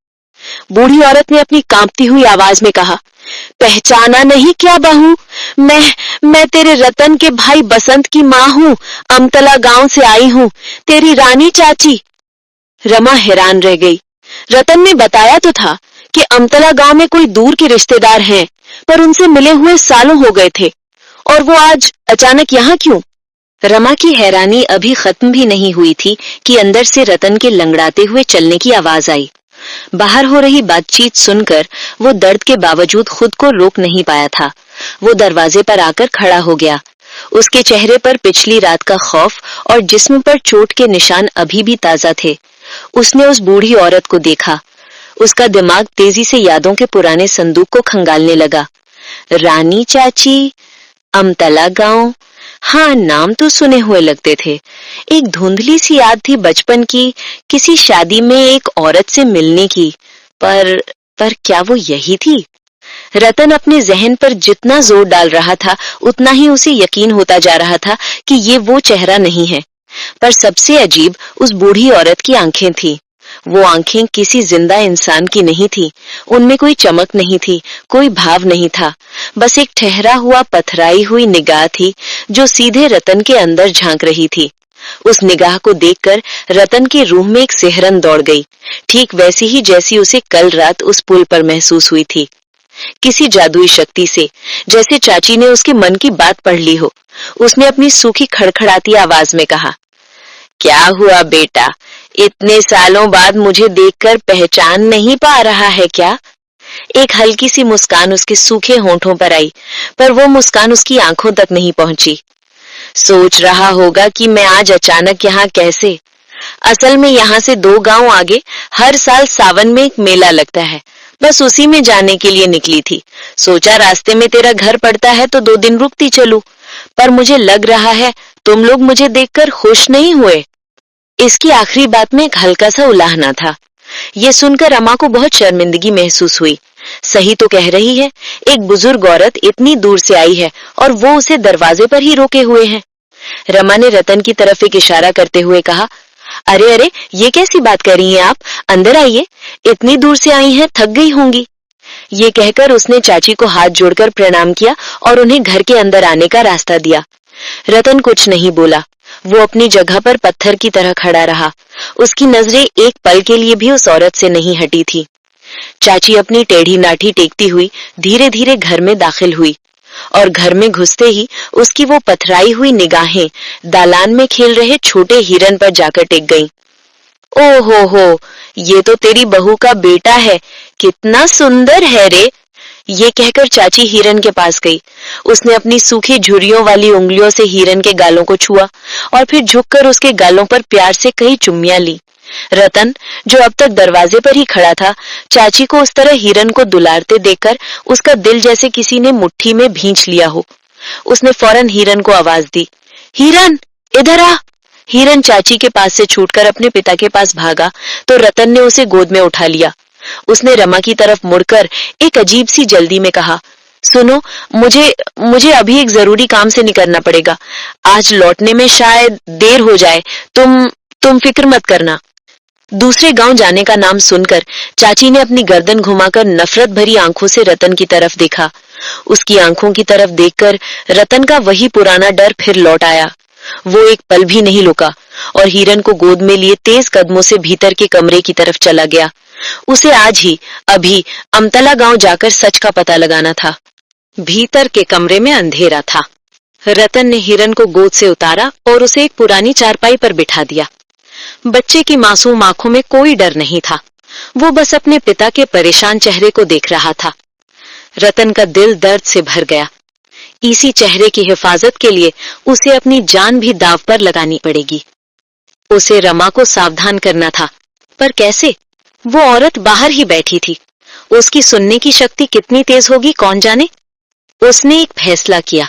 बूढ़ी औरत ने अपनी कांपती हुई आवाज में कहा, पहचाना नहीं क्या बहू? मैं तेरे रतन के भाई बसंत की माँ हूँ, अमतला गांव से आई हूँ, तेरी रानी चाची। रमा हैरान रह गई। रतन ने बताया तो था कि अमतला गांव में कोई दूर के रिश्तेदार हैं, पर उनसे मिले हुए सालों हो गए थे, और वो आज अचानक यहाँ क्यों? रमा की हैरानी अभी खत्म भी नहीं हुई थी कि अंदर से रतन के लंगड़ाते हुए चलने की आवाज आई। बाहर हो रही बातचीत सुनकर वो दर्द के बावजूद खुद को रोक नहीं पाया था। वो दरवाजे पर आकर खड़ा हो गया। उसके चेहरे पर पिछली रात का खौफ और जिस्म पर चोट के निशान अभी भी ताजा थे। उसने उस बूढ़ी औरत को देखा। उसका दिमाग तेजी से यादों के पुराने संदूक को खंगालने लगा। रानी चाची, अमतला गांव, हाँ, नाम तो सुने हुए लगते थे। एक धुंधली सी याद थी बचपन की, किसी शादी में एक औरत से मिलने की, पर क्या वो यही थी? रतन अपने जहन पर जितना जोर डाल रहा था उतना ही उसे यकीन होता जा रहा था कि ये वो चेहरा नहीं है। पर सबसे अजीब उस बूढ़ी औरत की आंखें थी। वो आंखें किसी जिंदा इंसान की नहीं थी। उनमें कोई चमक नहीं थी, कोई भाव नहीं था। बस एक ठहरा हुआ पथराई हुई निगाह थी जो सीधे रतन के अंदर झांक रही थी। उस निगाह को देखकर रतन की रूह में एक सिहरन दौड़ गई, ठीक वैसी ही जैसी उसे कल रात उस पुल पर महसूस हुई थी। किसी जादुई शक्ति से, जैसे चाची ने उसके मन की बात पढ़ ली हो। उसने अपनी सूखी खड़खड़ाती आवाज में कहा, क्या हुआ बेटा, इतने सालों बाद मुझे देखकर पहचान नहीं पा रहा है क्या? एक हल्की सी मुस्कान उसके सूखे होंठों पर आई, पर वो मुस्कान उसकी आंखों तक नहीं पहुंची। सोच रहा होगा कि मैं आज अचानक यहाँ कैसे? असल में यहाँ से 2 गांव आगे हर साल सावन में एक मेला लगता है, बस उसी में जाने के लिए निकली थी। सोचा रास्ते में तेरा घर पड़ता है तो 2 दिन रुकती चलूं, पर मुझे लग रहा है तुम लोग मुझे देखकर खुश नहीं हुए। इसकी आखिरी बात में एक हल्का सा उलाहना था। ये सुनकर रमा को बहुत शर्मिंदगी महसूस हुई। सही तो कह रही है, एक बुजुर्ग औरत इतनी दूर से आई है और वो उसे दरवाजे पर ही रोके हुए है। रमा ने रतन की तरफ एक इशारा करते हुए कहा, अरे अरे, ये कैसी बात कर रही हैं आप? अंदर आइए, इतनी दूर से आई हैं, थक गई होंगी। ये कहकर उसने चाची को हाथ जोड़कर प्रणाम किया और उन्हें घर के अंदर आने का रास्ता दिया। रतन कुछ नहीं बोला। वो अपनी जगह पर पत्थर की तरह खड़ा रहा। उसकी नजरें एक पल के लिए भी उस औरत से नहीं हटी थी। चाची अपनी टेढ़ी नाठी टेकती हुई धीरे धीरे घर में दाखिल हुई और घर में घुसते ही उसकी वो पथराई हुई निगाहें दालान में खेल रहे छोटे हिरन पर जाकर टेक गईं। ओ हो, ये तो तेरी बहू का बेटा है, कितना सुंदर है रे। ये कहकर चाची हिरन के पास गई। उसने अपनी सूखी झुर्रियों वाली उंगलियों से हिरन के गालों को छुआ और फिर झुककर उसके गालों पर प्यार से कई चुम्मियां ली। रतन, जो अब तक दरवाजे पर ही खड़ा था, चाची को उस तरह हिरन को दुलारते देखकर उसका दिल जैसे किसी ने मुट्ठी में भींच लिया हो। उसने फौरन हिरन को आवाज दी, हिरन, इधर आ। हिरन चाची के पास से छूटकर अपने पिता के पास भागा तो रतन ने उसे गोद में उठा लिया। उसने रमा की तरफ मुड़कर एक अजीब सी जल्दी में कहा, सुनो, मुझे अभी एक जरूरी काम से निकलना पड़ेगा। आज लौटने में शायद देर हो जाए। तुम फिक्र मत करना। दूसरे गांव जाने का नाम सुनकर चाची ने अपनी गर्दन घुमाकर नफरत भरी आंखों से रतन की तरफ देखा। उसकी आंखों की तरफ देखकर रतन का वही पुराना डर फिर लौट आया। वो एक पल भी नहीं रुका और हिरन को गोद में लिए तेज कदमों से भीतर के कमरे की तरफ चला गया। उसे आज ही अभी अमतला गांव जाकर सच का पता लगाना था। भीतर के कमरे में अंधेरा था। रतन ने हिरन को गोद से उतारा और उसे एक पुरानी चारपाई पर बिठा दिया। बच्चे की मासूम आंखों में कोई डर नहीं था। वो बस अपने पिता के परेशान चेहरे को देख रहा था। रतन का दिल दर्द से भर गया। इसी चेहरे की हिफाजत के लिए उसे अपनी जान भी दांव पर लगानी पड़ेगी। उसे रमा को सावधान करना था, पर कैसे? वो औरत बाहर ही बैठी थी। उसकी सुनने की शक्ति कितनी तेज होगी कौन जाने। उसने एक फैसला किया।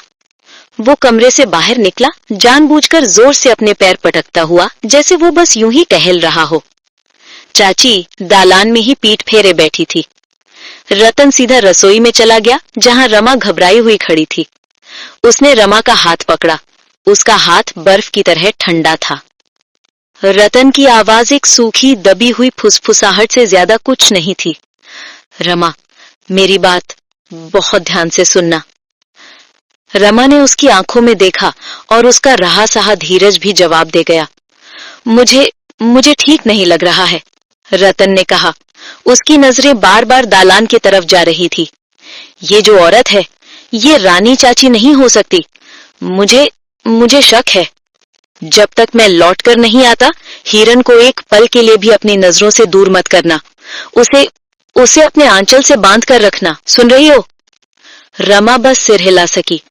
वो कमरे से बाहर निकला, जानबूझकर जोर से अपने पैर पटकता हुआ, जैसे वो बस यूं ही टहल रहा हो। चाची दालान में ही पीठ फेरे बैठी थी। रतन सीधा रसोई में चला गया, जहां रमा घबराई हुई खड़ी थी। उसने रमा का हाथ पकड़ा। उसका हाथ बर्फ की तरह ठंडा था। रतन की आवाज एक सूखी दबी हुई फुसफुसाहट से ज्यादा कुछ नहीं थी। रमा, मेरी बात बहुत ध्यान से सुनना। रमा ने उसकी आंखों में देखा और उसका रहा सहा धीरज भी जवाब दे गया। मुझे ठीक नहीं लग रहा है, रतन ने कहा। उसकी नजरें बार बार दालान की तरफ जा रही थी। ये जो औरत है, ये रानी चाची नहीं हो सकती। मुझे शक है। जब तक मैं लौट कर नहीं आता, हिरन को एक पल के लिए भी अपनी नजरों से दूर मत करना। उसे अपने आंचल से बांध कर रखना, सुन रही हो? रमा बस सिर हिला सकी।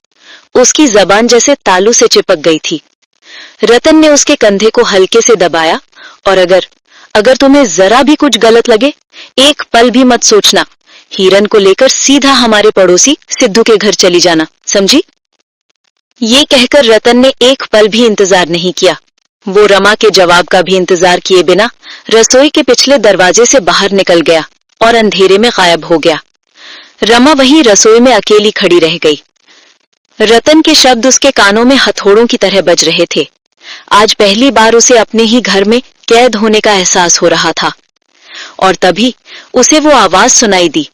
उसकी जबान जैसे तालू से चिपक गई थी। रतन ने उसके कंधे को हल्के से दबाया और अगर तुम्हें जरा भी कुछ गलत लगे, एक पल भी मत सोचना। हिरन को लेकर सीधा हमारे पड़ोसी सिद्धू के घर चली जाना, समझी? ये कहकर रतन ने एक पल भी इंतजार नहीं किया। वो रमा के जवाब का भी इंतजार किए बिना रसोई के पिछले दरवाजे से बाहर निकल गया और अंधेरे में गायब हो गया। रमा वहीं रसोई में अकेली खड़ी रह गई। रतन के शब्द उसके कानों में हथौड़ों की तरह बज रहे थे। आज पहली बार उसे अपने ही घर में कैद होने का एहसास हो रहा था। और तभी उसे वो आवाज सुनाई दी।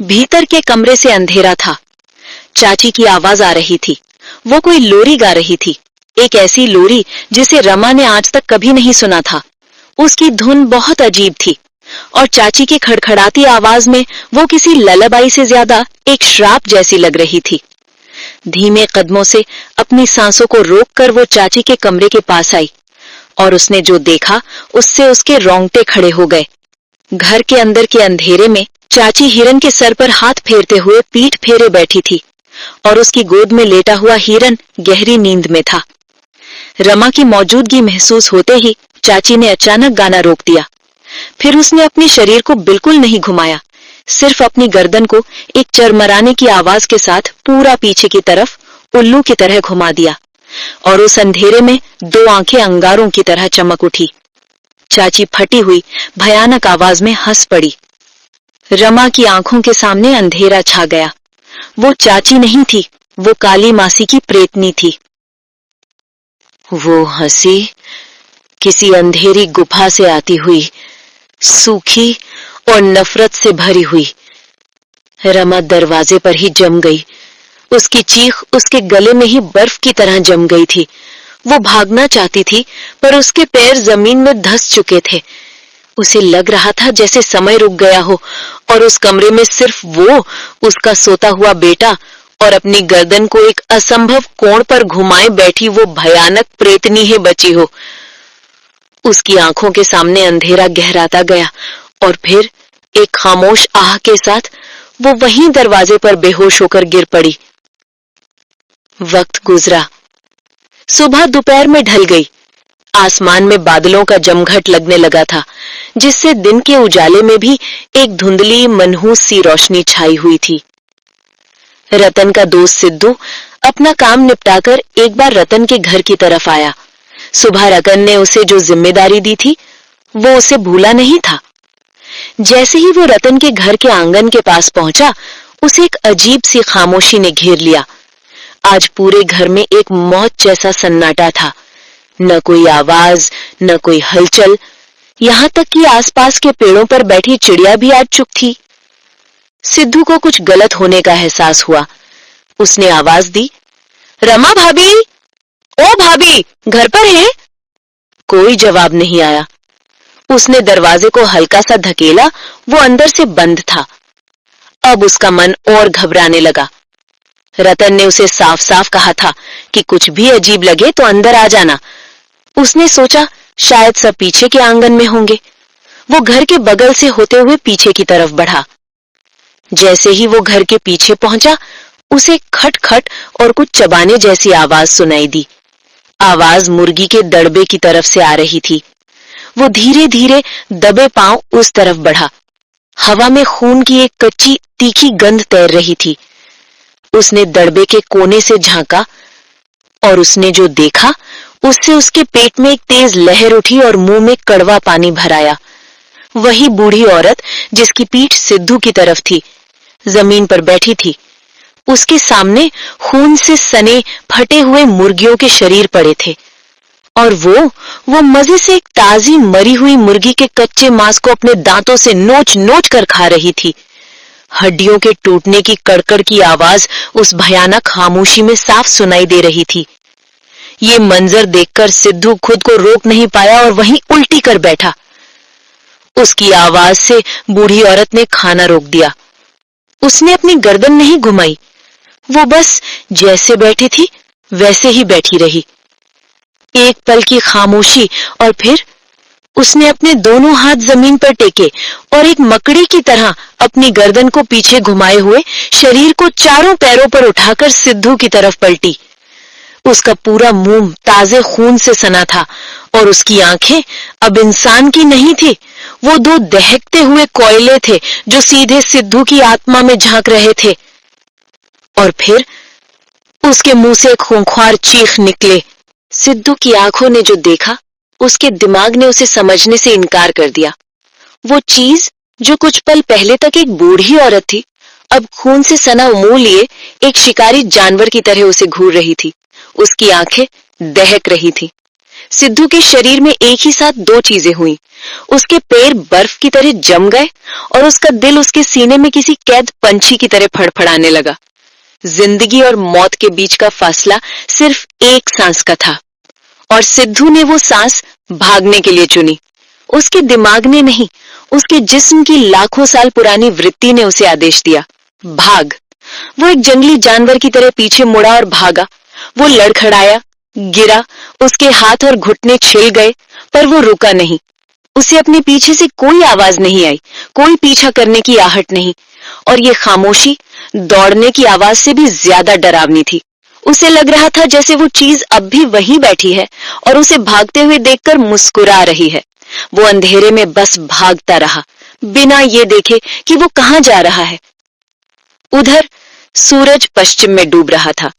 भीतर के कमरे से अंधेरा था। चाची की आवाज आ रही थी। वो कोई लोरी गा रही थी, एक ऐसी लोरी जिसे रमा ने आज तक कभी नहीं सुना था। उसकी धुन बहुत अजीब थी और चाची की खड़खड़ाती आवाज में वो किसी ललाबाई से ज्यादा एक श्राप जैसी लग रही थी। धीमे कदमों से अपनी सांसों को रोककर वो चाची के कमरे के पास आई और उसने जो देखा उससे उसके रोंगटे खड़े हो गए। घर के अंदर के अंधेरे में चाची हिरन के सर पर हाथ फेरते हुए पीठ फेरे बैठी थी और उसकी गोद में लेटा हुआ हिरन गहरी नींद में था। रमा की मौजूदगी महसूस होते ही चाची ने अचानक गाना रोक दिया। फिर उसने अपने शरीर को बिल्कुल नहीं घुमाया, सिर्फ अपनी गर्दन को एक चरमराने की आवाज के साथ पूरा पीछे की तरफ उल्लू की तरह घुमा दिया और उस अंधेरे में दो आंखें अंगारों की तरह चमक उठी। चाची फटी हुई भयानक आवाज में हंस पड़ी। रमा की आंखों के सामने अंधेरा छा गया। वो चाची नहीं थी, वो काली मासी की प्रेतनी थी। वो हंसी किसी अंधेरी गुफा से आती हुई, सूखी और नफरत से भरी हुई। रमा दरवाजे पर ही जम गई। उसकी चीख उसके गले में ही बर्फ की तरह जम गई थी। वो भागना चाहती थी, पर उसके पैर जमीन में धंस चुके थे। उसे लग रहा था जैसे समय रुक गया हो और उस कमरे में सिर्फ वो, उसका सोता हुआ बेटा और अपनी गर्दन को एक असंभव कोण पर घुमाए बैठी वो भयानक प्रेतनी ही बची हो। उसकी आंखों के सामने अंधेरा गहराता गया और फिर एक खामोश आह के साथ वो वहीं दरवाजे पर बेहोश होकर गिर पड़ी। वक्त गुजरा। सुबह दोपहर में ढल गई। आसमान में बादलों का जमघट लगने लगा था, जिससे दिन के उजाले में भी एक धुंधली मनहूस सी रोशनी छाई हुई थी। रतन का दोस्त सिद्धू अपना काम निपटाकर एक बार रतन के घर की तरफ आया। सुबह रतन ने उसे जो जिम्मेदारी दी थी, वो उसे भूला नहीं था। जैसे ही वो रतन के घर के आंगन के पास पहुंचा, उसे एक अजीब सी खामोशी ने घेर लिया। आज पूरे घर में एक मौत जैसा सन्नाटा था। न कोई आवाज, न कोई हलचल, यहां तक कि आसपास के पेड़ों पर बैठी चिड़िया भी आज चुप थी। सिद्धू को कुछ गलत होने का एहसास हुआ। उसने आवाज दी, रमा भाभी, ओ भाभी, घर पर है? कोई जवाब नहीं आया। उसने दरवाजे को हल्का सा धकेला, वो अंदर से बंद था। अब उसका मन और घबराने लगा। रतन ने उसे साफ साफ कहा था कि कुछ भी अजीब लगे तो अंदर आ जाना। उसने सोचा शायद सब पीछे के आंगन में होंगे। वो घर के बगल से होते हुए पीछे की तरफ बढ़ा। जैसे ही वो घर के पीछे पहुंचा, उसे खट खट और कुछ चबाने जैसी आवाज सुनाई दी। आवाज मुर्गी के दड़बे की तरफ से आ रही थी। वो धीरे धीरे दबे पांव उस तरफ बढ़ा। हवा में खून की एक कच्ची तीखी गंध तैर रही थी। उसने दड़बे के कोने से झांका और उसने जो देखा उससे उसके पेट में एक तेज लहर उठी और मुंह में कड़वा पानी भर आया। वही बूढ़ी औरत जिसकी पीठ सिद्धू की तरफ थी, जमीन पर बैठी थी। उसके सामने खून से सने फटे हुए मुर्गियों के शरीर पड़े थे और वो मजे से एक ताजी मरी हुई मुर्गी के कच्चे मांस को अपने दांतों से नोच नोच कर खा रही थी। हड्डियों के टूटने की कड़कड़ की आवाज उस भयानक खामोशी में साफ सुनाई दे रही थी। ये मंजर देखकर सिद्धू खुद को रोक नहीं पाया और वहीं उल्टी कर बैठा। उसकी आवाज से बूढ़ी औरत ने खाना रोक दिया। उसने अपनी गर्दन नहीं घुमाई, वो बस जैसे बैठी थी वैसे ही बैठी रही। एक पल की खामोशी और फिर उसने अपने दोनों हाथ जमीन पर टेके और एक मकड़ी की तरह अपनी गर्दन को पीछे घुमाए हुए शरीर को चारों पैरों पर उठाकर सिद्धू की तरफ पलटी। उसका पूरा मुंह ताजे खून से सना था और उसकी आंखें अब इंसान की नहीं थी, वो दो दहकते हुए कोयले थे जो सीधे सिद्धू की आत्मा में झांक रहे थे। और फिर उसके मुंह से एक खूंखार चीख निकले। सिद्धू की आंखों ने जो देखा, उसके दिमाग ने उसे समझने से इनकार कर दिया। वो चीज जो कुछ पल पहले तक एक बूढ़ी औरत थी, अब खून से सना मुंह लिए एक शिकारी जानवर की तरह उसे घूर रही थी। उसकी आंखें दहक रही थी। सिद्धू के शरीर में एक ही साथ दो चीजें हुई। उसके पैर बर्फ की तरह जम गए और उसका दिल उसके सीने में किसी कैद पंछी की तरह फड़फड़ाने लगा। जिंदगी और मौत के बीच का फासला सिर्फ एक सांस का था और सिद्धू ने वो सांस भागने के लिए चुनी। उसके दिमाग ने नहीं, उसके जिस्म की लाखों साल पुरानी वृत्ति ने उसे आदेश दिया, भाग। वो एक जंगली जानवर की तरह पीछे मुड़ा और भागा। वो लड़खड़ाया, गिरा, उसके हाथ और घुटने छिल गए, पर वो रुका नहीं। उसे अपने पीछे से कोई आवाज नहीं आई, कोई पीछा करने की आहट नहीं, और ये खामोशी दौड़ने की आवाज से भी ज्यादा डरावनी थी। उसे लग रहा था जैसे वो चीज अब भी वहीं बैठी है और उसे भागते हुए देखकर मुस्कुरा रही है। वो अंधेरे में बस भागता रहा, बिना ये देखे कि वो कहां जा रहा है। उधर सूरज पश्चिम में डूब रहा था,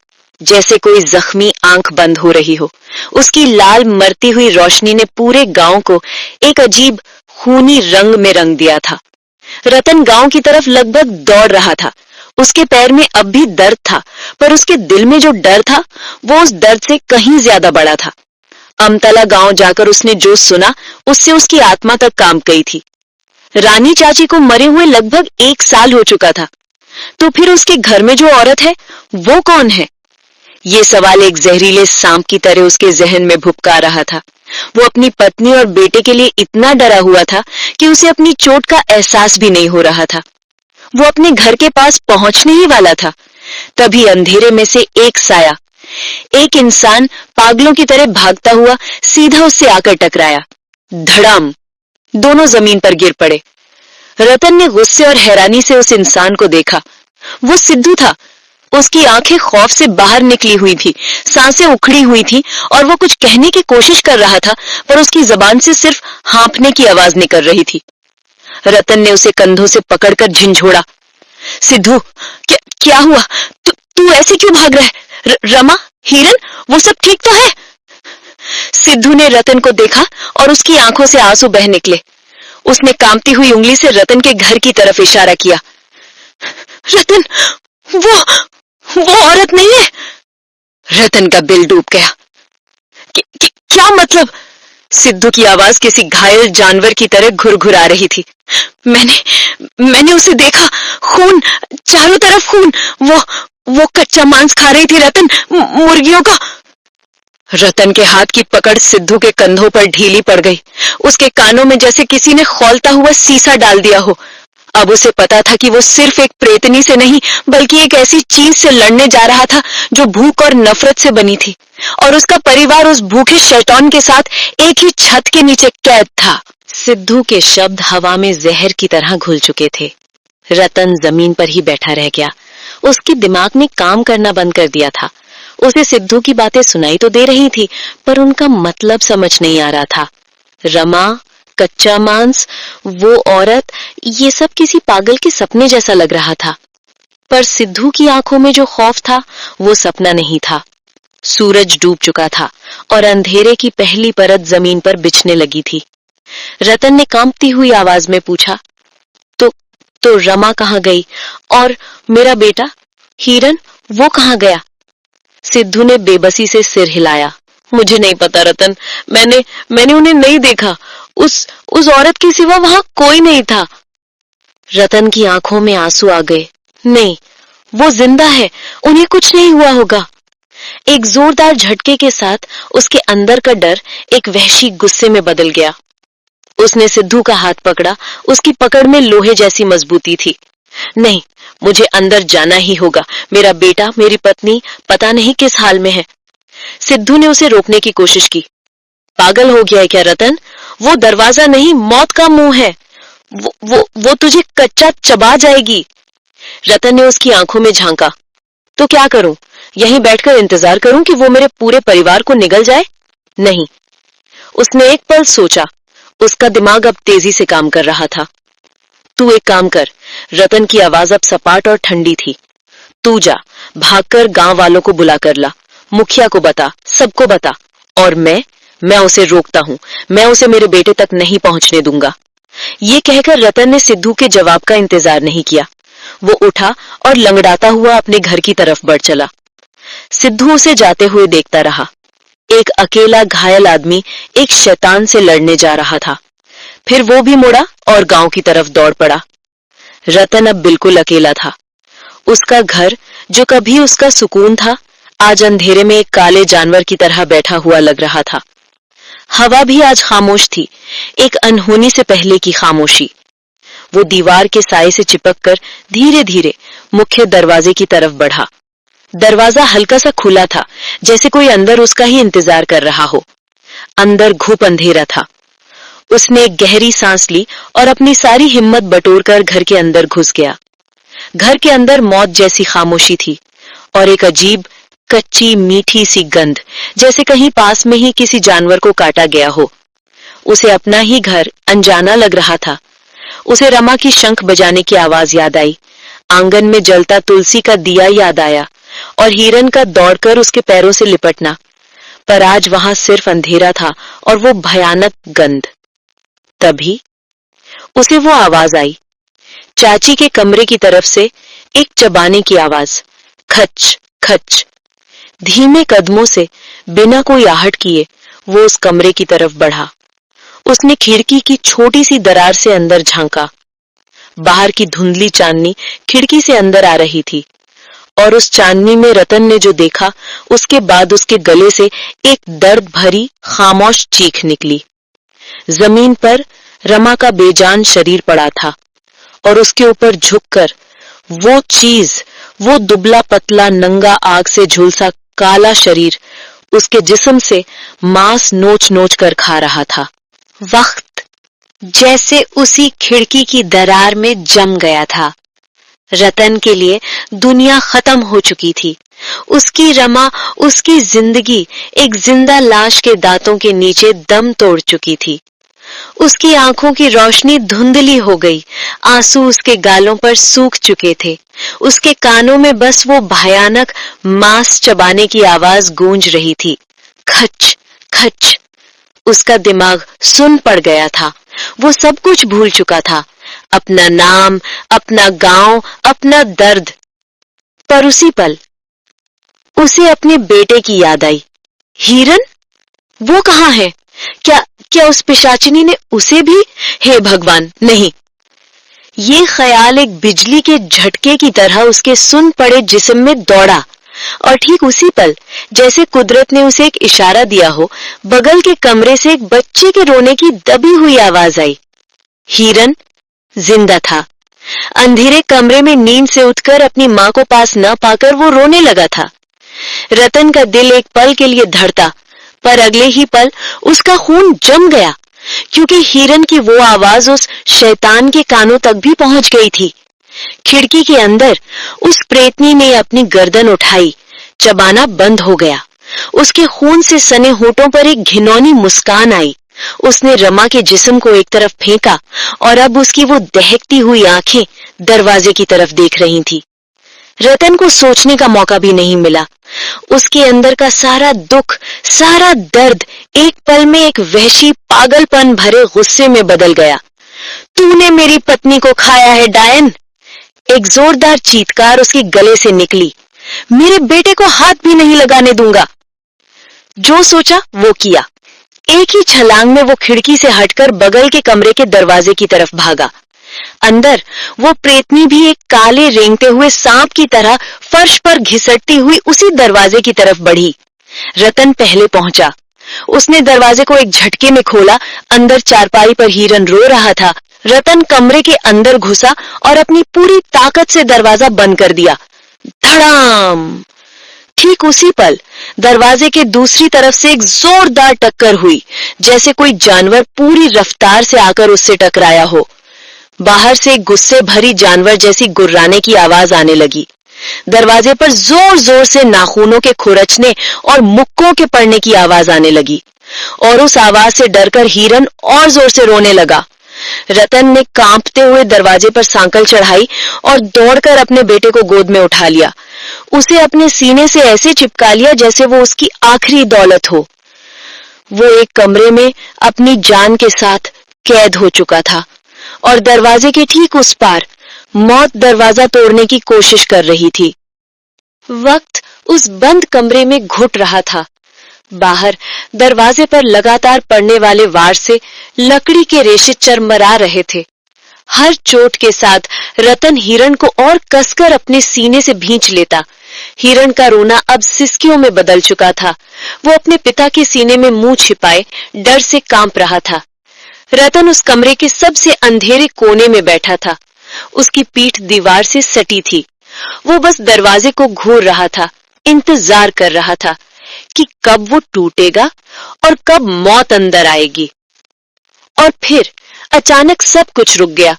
जैसे कोई जख्मी आंख बंद हो रही हो। उसकी लाल मरती हुई रोशनी ने पूरे गांव को एक अजीब खूनी रंग में रंग दिया था। रतन गांव की तरफ लगभग दौड़ रहा था। उसके पैर में अब भी दर्द था, पर उसके दिल में जो डर था वो उस दर्द से कहीं ज्यादा बड़ा था। अमतला गांव जाकर उसने जो सुना उससे उसकी आत्मा तक कांप गई थी। रानी चाची को मरे हुए लगभग 1 साल हो चुका था, तो फिर उसके घर में जो औरत है वो कौन है? ये सवाल एक जहरीले सांप की तरह उसके जहन में भुपका रहा था। वो अपनी पत्नी और बेटे के लिए इतना डरा हुआ था कि उसे अपनी चोट का एहसास भी नहीं हो रहा था। वो अपने घर के पास पहुंचने ही वाला था, तभी अंधेरे में से एक साया, एक इंसान पागलों की तरह भागता हुआ सीधा उससे आकर टकराया। धड़ाम, दोनों जमीन पर गिर पड़े। रतन ने गुस्से और हैरानी से उस इंसान को देखा। वो सिद्धू था। उसकी आंखें खौफ से बाहर निकली हुई थी, सांसें उखड़ी हुई थी और वो कुछ कहने की कोशिश कर रहा था, पर उसकी जबान से सिर्फ हाँफने की आवाज निकल रही थी। रतन ने उसे कंधों से पकड़कर झिंझोड़ा। सिद्धू, क्या हुआ? तू ऐसे क्यों भाग रहा है? रमा, हिरन, वो सब ठीक तो है? सिद्धू ने रतन को देखा और उसकी आंखों से आंसू बह निकले। उसने कांपती हुई उंगली से रतन के घर की तरफ इशारा किया। रतन, वो औरत नहीं है। रतन का दिल डूब गया। क्या मतलब? सिद्धू की आवाज किसी घायल जानवर की तरह घुरघुरा रही थी। मैंने उसे देखा, खून, चारों तरफ खून। वो कच्चा मांस खा रही थी रतन, मुर्गियों का। रतन के हाथ की पकड़ सिद्धू के कंधों पर ढीली पड़ गई। उसके कानों में जैसे किसी ने खौलता हुआ सीसा डाल दिया हो। अब उसे पता था कि वो सिर्फ एक प्रेतनी से नहीं बल्कि एक ऐसी चीज से लड़ने जा रहा था जो भूख और नफरत से बनी थी, और उसका परिवार उस भूखे शैतान के साथ एक ही छत के नीचे कैद था। सिद्धू के शब्द हवा में जहर की तरह घुल चुके थे। रतन जमीन पर ही बैठा रह गया। उसके दिमाग ने काम करना बंद कर दिया था। उसे सिद्धू की बातें सुनाई तो दे रही थी, पर उनका मतलब समझ नहीं आ रहा था। रमा, कच्चा मांस, वो औरत, ये सब किसी पागल के सपने जैसा लग रहा था। पर सिद्धू की आंखों में जो खौफ था, वो सपना नहीं था। सूरज डूब चुका था और अंधेरे की पहली परत जमीन पर बिछने लगी थी। रतन ने कांपती हुई आवाज में पूछा, तो रमा कहाँ गई? और मेरा बेटा हिरन, वो कहाँ गया? सिद्धू ने बेबसी से सिर हिलाया। मुझे नहीं पता रतन, मैंने उन्हें नहीं देखा। उस औरत के सिवा वहां कोई नहीं था। रतन की आंखों में आंसू आ गए। नहीं, वो जिंदा है, उन्हें कुछ नहीं हुआ होगा। एक जोरदार झटके के साथ उसके अंदर का डर एक वहशी गुस्से में बदल गया। उसने सिद्धू का हाथ पकड़ा। उसकी पकड़ में लोहे जैसी मजबूती थी। नहीं, मुझे अंदर जाना ही होगा। मेरा बेटा, मेरी पत्नी पता नहीं किस हाल में है। सिद्धू ने उसे रोकने की कोशिश की। पागल हो गया है क्या रतन? वो दरवाजा नहीं, मौत का मुंह है। वो तुझे कच्चा चबा जाएगी। रतन ने उसकी आंखों में झांका। तो क्या करूं? यहीं बैठकर इंतजार करूं कि वो मेरे पूरे परिवार को निगल जाए? नहीं। उसने एक पल सोचा। उसका दिमाग अब तेजी से काम कर रहा था। तू एक काम कर। रतन की आवाज अब सपाट और ठंडी थी। तू जा, भागकर गांव वालों को बुला कर ला। मुखिया को बता, सबको बता। और मैं उसे रोकता हूं। मैं उसे मेरे बेटे तक नहीं पहुंचने दूंगा। ये कहकर रतन ने सिद्धू के जवाब का इंतजार नहीं किया। वो उठा और लंगड़ाता हुआ अपने घर की तरफ बढ़ चला। सिद्धू उसे जाते हुए देखता रहा। एक अकेला घायल आदमी एक शैतान से लड़ने जा रहा था। फिर वो भी मुड़ा और गांव की तरफ दौड़ पड़ा। रतन अब बिल्कुल अकेला था। उसका घर, जो कभी उसका सुकून था, आज अंधेरे में एक काले जानवर की तरह बैठा हुआ लग रहा था। हवा भी आज खामोश थी, एक अनहोनी से पहले की खामोशी। वो दीवार के साए से चिपककर धीरे धीरे मुख्य दरवाजे की तरफ बढ़ा। दरवाजा हल्का सा खुला था, जैसे कोई अंदर उसका ही इंतजार कर रहा हो। अंदर घुप अंधेरा था। उसने एक गहरी सांस ली और अपनी सारी हिम्मत बटोरकर घर के अंदर घुस गया। घर के अंदर मौत जैसी खामोशी थी और एक अजीब कच्ची मीठी सी गंध, जैसे कहीं पास में ही किसी जानवर को काटा गया हो। उसे अपना ही घर अनजाना लग रहा था। उसे रमा की शंख बजाने की आवाज याद आई। आंगन में जलता तुलसी का दिया याद आया और हिरन का दौड़कर उसके पैरों से लिपटना। पर आज वहां सिर्फ अंधेरा था और वो भयानक गंध। तभी उसे वो आवाज आई, चाची के कमरे की तरफ से एक चबाने की आवाज। खच खच। धीमे कदमों से बिना कोई आहट किए वो उस कमरे की तरफ बढ़ा। उसने खिड़की की छोटी सी दरार से अंदर झांका। बाहर की धुंधली चांदनी खिड़की से अंदर आ रही थी और उस चांदनी में रतन ने जो देखा, उसके बाद उसके गले से एक दर्द भरी खामोश चीख निकली। जमीन पर रमा का बेजान शरीर पड़ा था और उसके ऊपर झुककर वो चीज, वो दुबला पतला नंगा आग से झुलसा काला शरीर उसके जिस्म से मांस नोच नोच कर खा रहा था। वक्त जैसे उसी खिड़की की दरार में जम गया था। रतन के लिए दुनिया खत्म हो चुकी थी। उसकी रमा, उसकी जिंदगी एक जिंदा लाश के दांतों के नीचे दम तोड़ चुकी थी। उसकी आंखों की रोशनी धुंधली हो गई। आंसू उसके गालों पर सूख चुके थे। उसके कानों में बस वो भयानक मांस चबाने की आवाज गूंज रही थी। खच खच। उसका दिमाग सुन पड़ गया था। वो सब कुछ भूल चुका था, अपना नाम, अपना गांव, अपना दर्द। पर उसी पल उसे अपने बेटे की याद आई। हिरन, वो कहाँ है? क्या उस पिशाचिनी ने उसे भी? हे भगवान, नहीं। ये ख्याल एक बिजली के झटके की तरह उसके सुन पड़े जिस्म में दौड़ा और ठीक उसी पल, जैसे कुदरत ने उसे एक इशारा दिया हो, बगल के कमरे से एक बच्चे के रोने की दबी हुई आवाज आई। हिरन जिंदा था। अंधेरे कमरे में नींद से उठकर अपनी मां को पास न पाकर वो रोने लगा था। रतन का दिल एक पल के लिए धड़का, पर अगले ही पल उसका खून जम गया। क्योंकि हिरन की वो आवाज उस शैतान के कानों तक भी पहुंच गई थी। खिड़की के अंदर उस प्रेतनी ने अपनी गर्दन उठाई, चबाना बंद हो गया। उसके खून से सने होठों पर एक घिनौनी मुस्कान आई। उसने रमा के जिस्म को एक तरफ फेंका और अब उसकी वो दहकती हुई आंखें दरवाजे की तरफ देख रही थी। रतन को सोचने का मौका भी नहीं मिला। उसके अंदर का सारा दुख, सारा दर्द एक पल में एक वहशी पागलपन भरे गुस्से में बदल गया। तूने मेरी पत्नी को खाया है डायन! एक जोरदार चीत्कार उसके गले से निकली। मेरे बेटे को हाथ भी नहीं लगाने दूंगा। जो सोचा वो किया। एक ही छलांग में वो खिड़की से हटकर बगल के कमरे के दरवाजे की तरफ भागा। अंदर वो प्रेतनी भी एक काले रेंगते हुए सांप की तरह फर्श पर घिसटती हुई उसी दरवाजे की तरफ बढ़ी। रतन पहले पहुंचा। उसने दरवाजे को एक झटके में खोला। अंदर चारपाई पर हिरन रो रहा था। रतन कमरे के अंदर घुसा और अपनी पूरी ताकत से दरवाजा बंद कर दिया। धड़ाम! ठीक उसी पल दरवाजे के दूसरी तरफ से एक जोरदार टक्कर हुई, जैसे कोई जानवर पूरी रफ्तार से आकर उससे टकराया हो। बाहर से एक गुस्से भरी जानवर जैसी गुर्राने की आवाज आने लगी। दरवाजे पर जोर जोर से नाखूनों के खुरचने और मुक्कों के पड़ने की आवाज आने लगी और उस आवाज से डरकर हिरन और जोर से रोने लगा। रतन ने कांपते हुए दरवाजे पर सांकल चढ़ाई और दौड़कर अपने बेटे को गोद में उठा लिया। उसे अपने सीने से ऐसे चिपका लिया जैसे वो उसकी आखिरी दौलत हो। वो एक कमरे में अपनी जान के साथ कैद हो चुका था और दरवाजे के ठीक उस पार मौत दरवाजा तोड़ने की कोशिश कर रही थी। वक्त उस बंद कमरे में घुट रहा था। बाहर दरवाजे पर लगातार पड़ने वाले वार से लकड़ी के रेशे चरमरा रहे थे। हर चोट के साथ रतन हिरण को और कसकर अपने सीने से भींच लेता। हिरण का रोना अब सिसकियों में बदल चुका था। वो अपने पिता के सीने में मुंह छिपाए डर से कांप रहा था। रतन उस कमरे के सबसे अंधेरे कोने में बैठा था। उसकी पीठ दीवार से सटी थी। वो बस दरवाजे को घूर रहा था, इंतजार कर रहा था कि कब वो टूटेगा और कब मौत अंदर आएगी। और फिर अचानक सब कुछ रुक गया।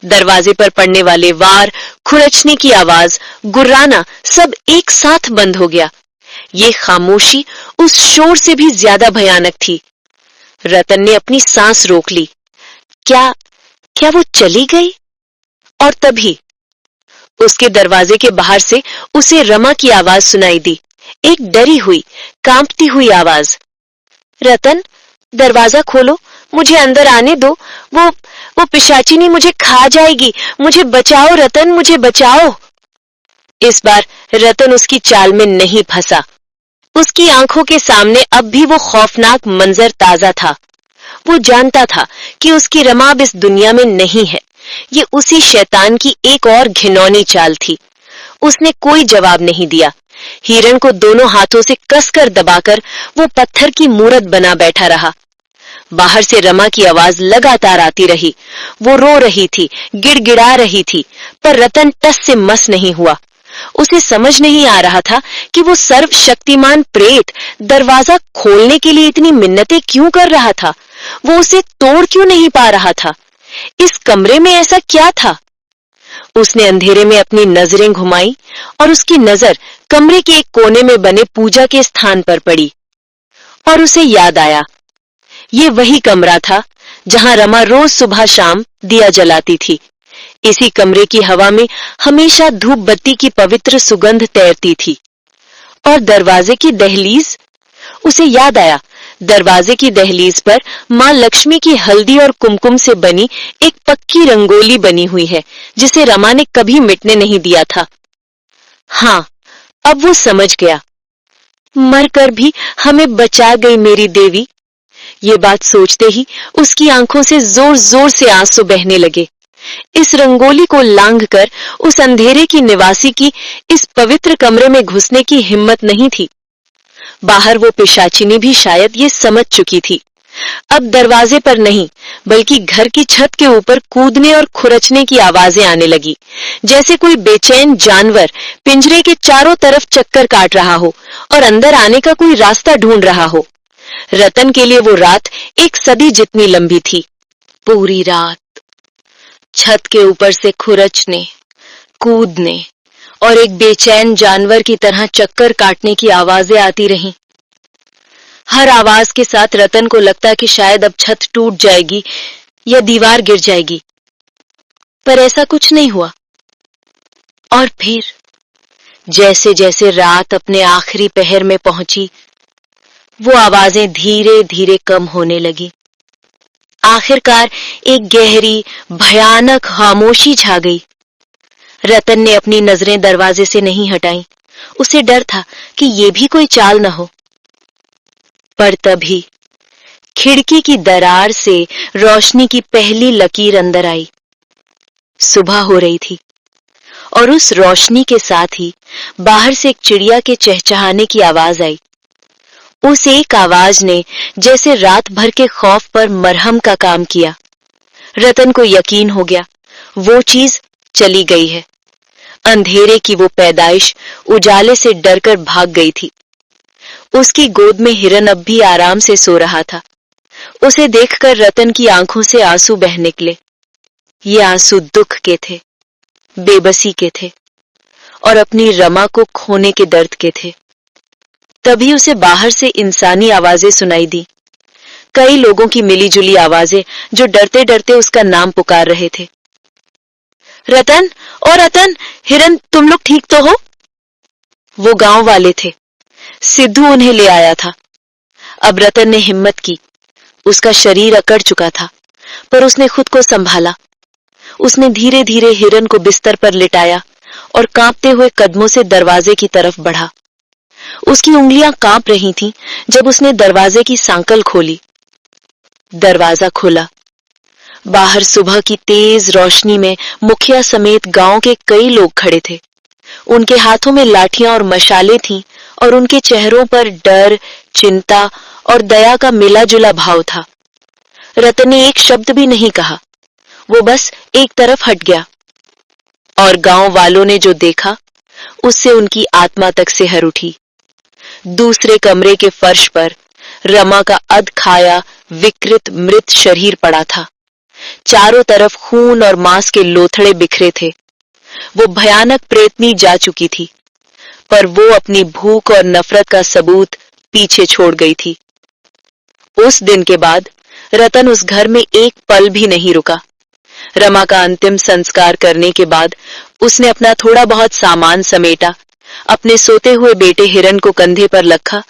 दरवाजे पर पड़ने वाले वार, खुरचने की आवाज, गुर्राना सब एक साथ बंद हो गया। ये खामोशी उस शोर से भी ज्यादा भयानक थी। रतन ने अपनी सांस रोक ली। क्या वो चली गई? और तभी उसके दरवाजे के बाहर से उसे रमा की आवाज सुनाई दी। एक डरी हुई, कांपती हुई आवाज। रतन, दरवाजा खोलो, मुझे अंदर आने दो। वो पिशाचिनी मुझे खा जाएगी। मुझे बचाओ रतन, मुझे बचाओ। इस बार रतन उसकी चाल में नहीं फंसा। उसकी आंखों के सामने अब भी वो खौफनाक मंजर ताजा था। वो जानता था कि उसकी रमा अब इस दुनिया में नहीं है। ये उसी शैतान की एक और घिनौनी चाल थी। उसने कोई जवाब नहीं दिया। हिरण को दोनों हाथों से कसकर दबाकर वो पत्थर की मूरत बना बैठा रहा। बाहर से रमा की आवाज लगातार आती रही। वो रो रही थी, गिड़गिड़ा रही थी, पर रतन टस से मस नहीं हुआ। उसे समझ नहीं आ रहा था कि वो सर्वशक्तिमान प्रेत दरवाजा खोलने के लिए इतनी मिन्नतें क्यों कर रहा था। वो उसे तोड़ क्यों नहीं पा रहा था। इस कमरे में ऐसा क्या था? उसने अंधेरे में अपनी नजरें घुमाई और उसकी नजर कमरे के एक कोने में बने पूजा के स्थान पर पड़ी और उसे याद आया, ये वही कमरा था जहां रमा रोज सुबह शाम दिया जलाती थी। इसी कमरे की हवा में हमेशा धूप बत्ती की पवित्र सुगंध तैरती थी। और दरवाजे की दहलीज, उसे याद आया, दरवाजे की दहलीज पर मां लक्ष्मी की हल्दी और कुमकुम से बनी एक पक्की रंगोली बनी हुई है, जिसे रमा ने कभी मिटने नहीं दिया था। हाँ, अब वो समझ गया। मरकर भी हमें बचा गई मेरी देवी। ये बात सोचते ही उसकी आंखों से जोर जोर से आंसू बहने लगे। इस रंगोली को लांघकर उस अंधेरे की निवासी की इस पवित्र कमरे में घुसने की हिम्मत नहीं थी। बाहर वो पिशाचिनी भी शायद ये समझ चुकी थी। अब दरवाजे पर नहीं, बल्कि घर की छत के ऊपर कूदने और खुरचने की आवाजें आने लगी, जैसे कोई बेचैन जानवर पिंजरे के चारों तरफ चक्कर काट रहा हो और अंदर आने का कोई रास्ता ढूंढ रहा हो। रतन के लिए वो रात एक सदी जितनी लंबी थी। पूरी रात छत के ऊपर से खुरचने, कूदने और एक बेचैन जानवर की तरह चक्कर काटने की आवाजें आती रहीं। हर आवाज के साथ रतन को लगता कि शायद अब छत टूट जाएगी या दीवार गिर जाएगी, पर ऐसा कुछ नहीं हुआ। और फिर जैसे जैसे रात अपने आखिरी पहर में पहुंची, वो आवाजें धीरे धीरे कम होने लगी। आखिरकार एक गहरी, भयानक खामोशी छा गई। रतन ने अपनी नजरें दरवाजे से नहीं हटाई। उसे डर था कि ये भी कोई चाल न हो। पर तभी खिड़की की दरार से रोशनी की पहली लकीर अंदर आई। सुबह हो रही थी और उस रोशनी के साथ ही बाहर से एक चिड़िया के चहचहाने की आवाज आई। उस एक आवाज ने जैसे रात भर के खौफ पर मरहम का काम किया। रतन को यकीन हो गया, वो चीज चली गई है। अंधेरे की वो पैदाइश उजाले से डरकर भाग गई थी। उसकी गोद में हिरन अब भी आराम से सो रहा था। उसे देखकर रतन की आंखों से आंसू बह निकले। ये आंसू दुख के थे, बेबसी के थे और अपनी रमा को खोने के दर्द के थे। तभी उसे बाहर से इंसानी आवाजें सुनाई दी। कई लोगों की मिलीजुली आवाजें जो डरते डरते उसका नाम पुकार रहे थे। रतन, ओ रतन, हिरन, तुम लोग ठीक तो हो? वो गांव वाले थे। सिद्धू उन्हें ले आया था। अब रतन ने हिम्मत की। उसका शरीर अकड़ चुका था, पर उसने खुद को संभाला। उसने धीरे धीरे हिरन को बिस्तर पर लिटाया और कांपते हुए कदमों से दरवाजे की तरफ बढ़ा। उसकी उंगलियां कांप रही थीं जब उसने दरवाजे की सांकल खोली। दरवाजा खुला। बाहर सुबह की तेज रोशनी में मुखिया समेत गांव के कई लोग खड़े थे। उनके हाथों में लाठियां और मशालें थीं और उनके चेहरों पर डर, चिंता और दया का मिला जुला भाव था। रतन ने एक शब्द भी नहीं कहा। वो बस एक तरफ हट गया और गांव वालों ने जो देखा उससे उनकी आत्मा तक सिहर उठी। दूसरे कमरे के फर्श पर रमा का अध खाया, विकृत, मृत शरीर पड़ा था। चारों तरफ खून और मांस के लोथड़े बिखरे थे। वो भयानक प्रेतनी जा चुकी थी, पर वो अपनी भूख और नफरत का सबूत पीछे छोड़ गई थी। उस दिन के बाद रतन उस घर में एक पल भी नहीं रुका। रमा का अंतिम संस्कार करने के बाद उसने अपना थोड़ा बहुत सामान समेटा, अपने सोते हुए बेटे हिरन को कंधे पर रखा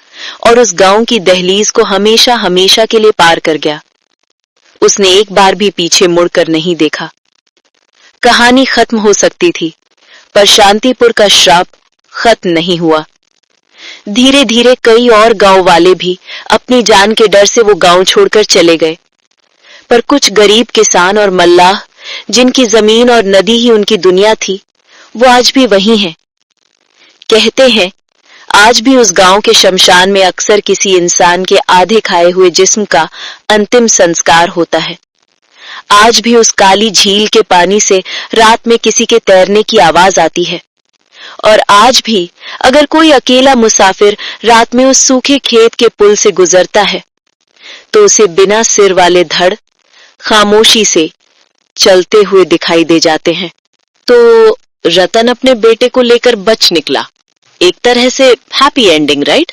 और उस गांव की दहलीज को हमेशा हमेशा के लिए पार कर गया। उसने एक बार भी पीछे मुड़कर नहीं देखा। कहानी खत्म हो सकती थी, पर शांतिपुर का श्राप खत्म नहीं हुआ। धीरे धीरे कई और गांव वाले भी अपनी जान के डर से वो गांव छोड़कर चले गए, पर कुछ गरीब किसान और मल्लाह, जिनकी जमीन और नदी ही उनकी दुनिया थी, वो आज भी वही हैं। कहते हैं आज भी उस गांव के शमशान में अक्सर किसी इंसान के आधे खाए हुए जिस्म का अंतिम संस्कार होता है। आज भी उस काली झील के पानी से रात में किसी के तैरने की आवाज आती है। और आज भी अगर कोई अकेला मुसाफिर रात में उस सूखे खेत के पुल से गुजरता है, तो उसे बिना सिर वाले धड़ खामोशी से चलते हुए दिखाई दे जाते हैं। तो रतन अपने बेटे को लेकर बच निकला। एक तरह से हैप्पी एंडिंग, राइट?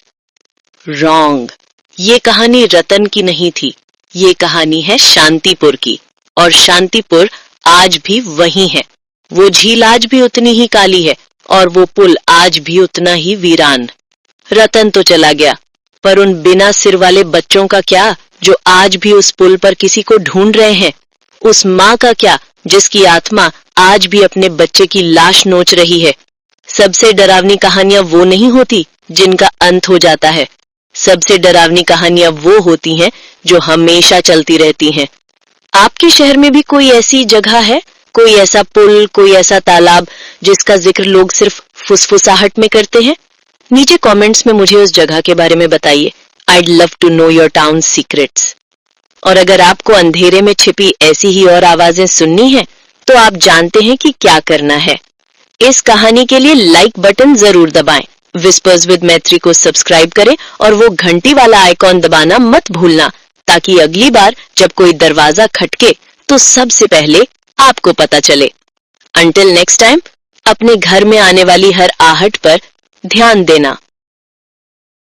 रॉन्ग। ये कहानी रतन की नहीं थी। ये कहानी है शांतिपुर की, और शांतिपुर आज भी वही है। वो झील आज भी उतनी ही काली है और वो पुल आज भी उतना ही वीरान। रतन तो चला गया, पर उन बिना सिर वाले बच्चों का क्या, जो आज भी उस पुल पर किसी को ढूंढ रहे हैं? उस माँ का क्या, जिसकी आत्मा आज भी अपने बच्चे की लाश नोच रही है? सबसे डरावनी कहानियां वो नहीं होती जिनका अंत हो जाता है। सबसे डरावनी कहानियां वो होती हैं जो हमेशा चलती रहती हैं। आपके शहर में भी कोई ऐसी जगह है, कोई ऐसा पुल, कोई ऐसा तालाब जिसका जिक्र लोग सिर्फ फुसफुसाहट में करते हैं? नीचे कमेंट्स में मुझे उस जगह के बारे में बताइए। I'd love to know your town's secrets। और अगर आपको अंधेरे में छिपी ऐसी ही और आवाजें सुननी है, तो आप जानते हैं कि क्या करना है। इस कहानी के लिए लाइक बटन जरूर दबाएं, विस्पर्स विद मैत्री को सब्सक्राइब करें और वो घंटी वाला आइकॉन दबाना मत भूलना, ताकि अगली बार जब कोई दरवाजा खटके तो सबसे पहले आपको पता चले। Until next time, अपने घर में आने वाली हर आहट पर ध्यान देना।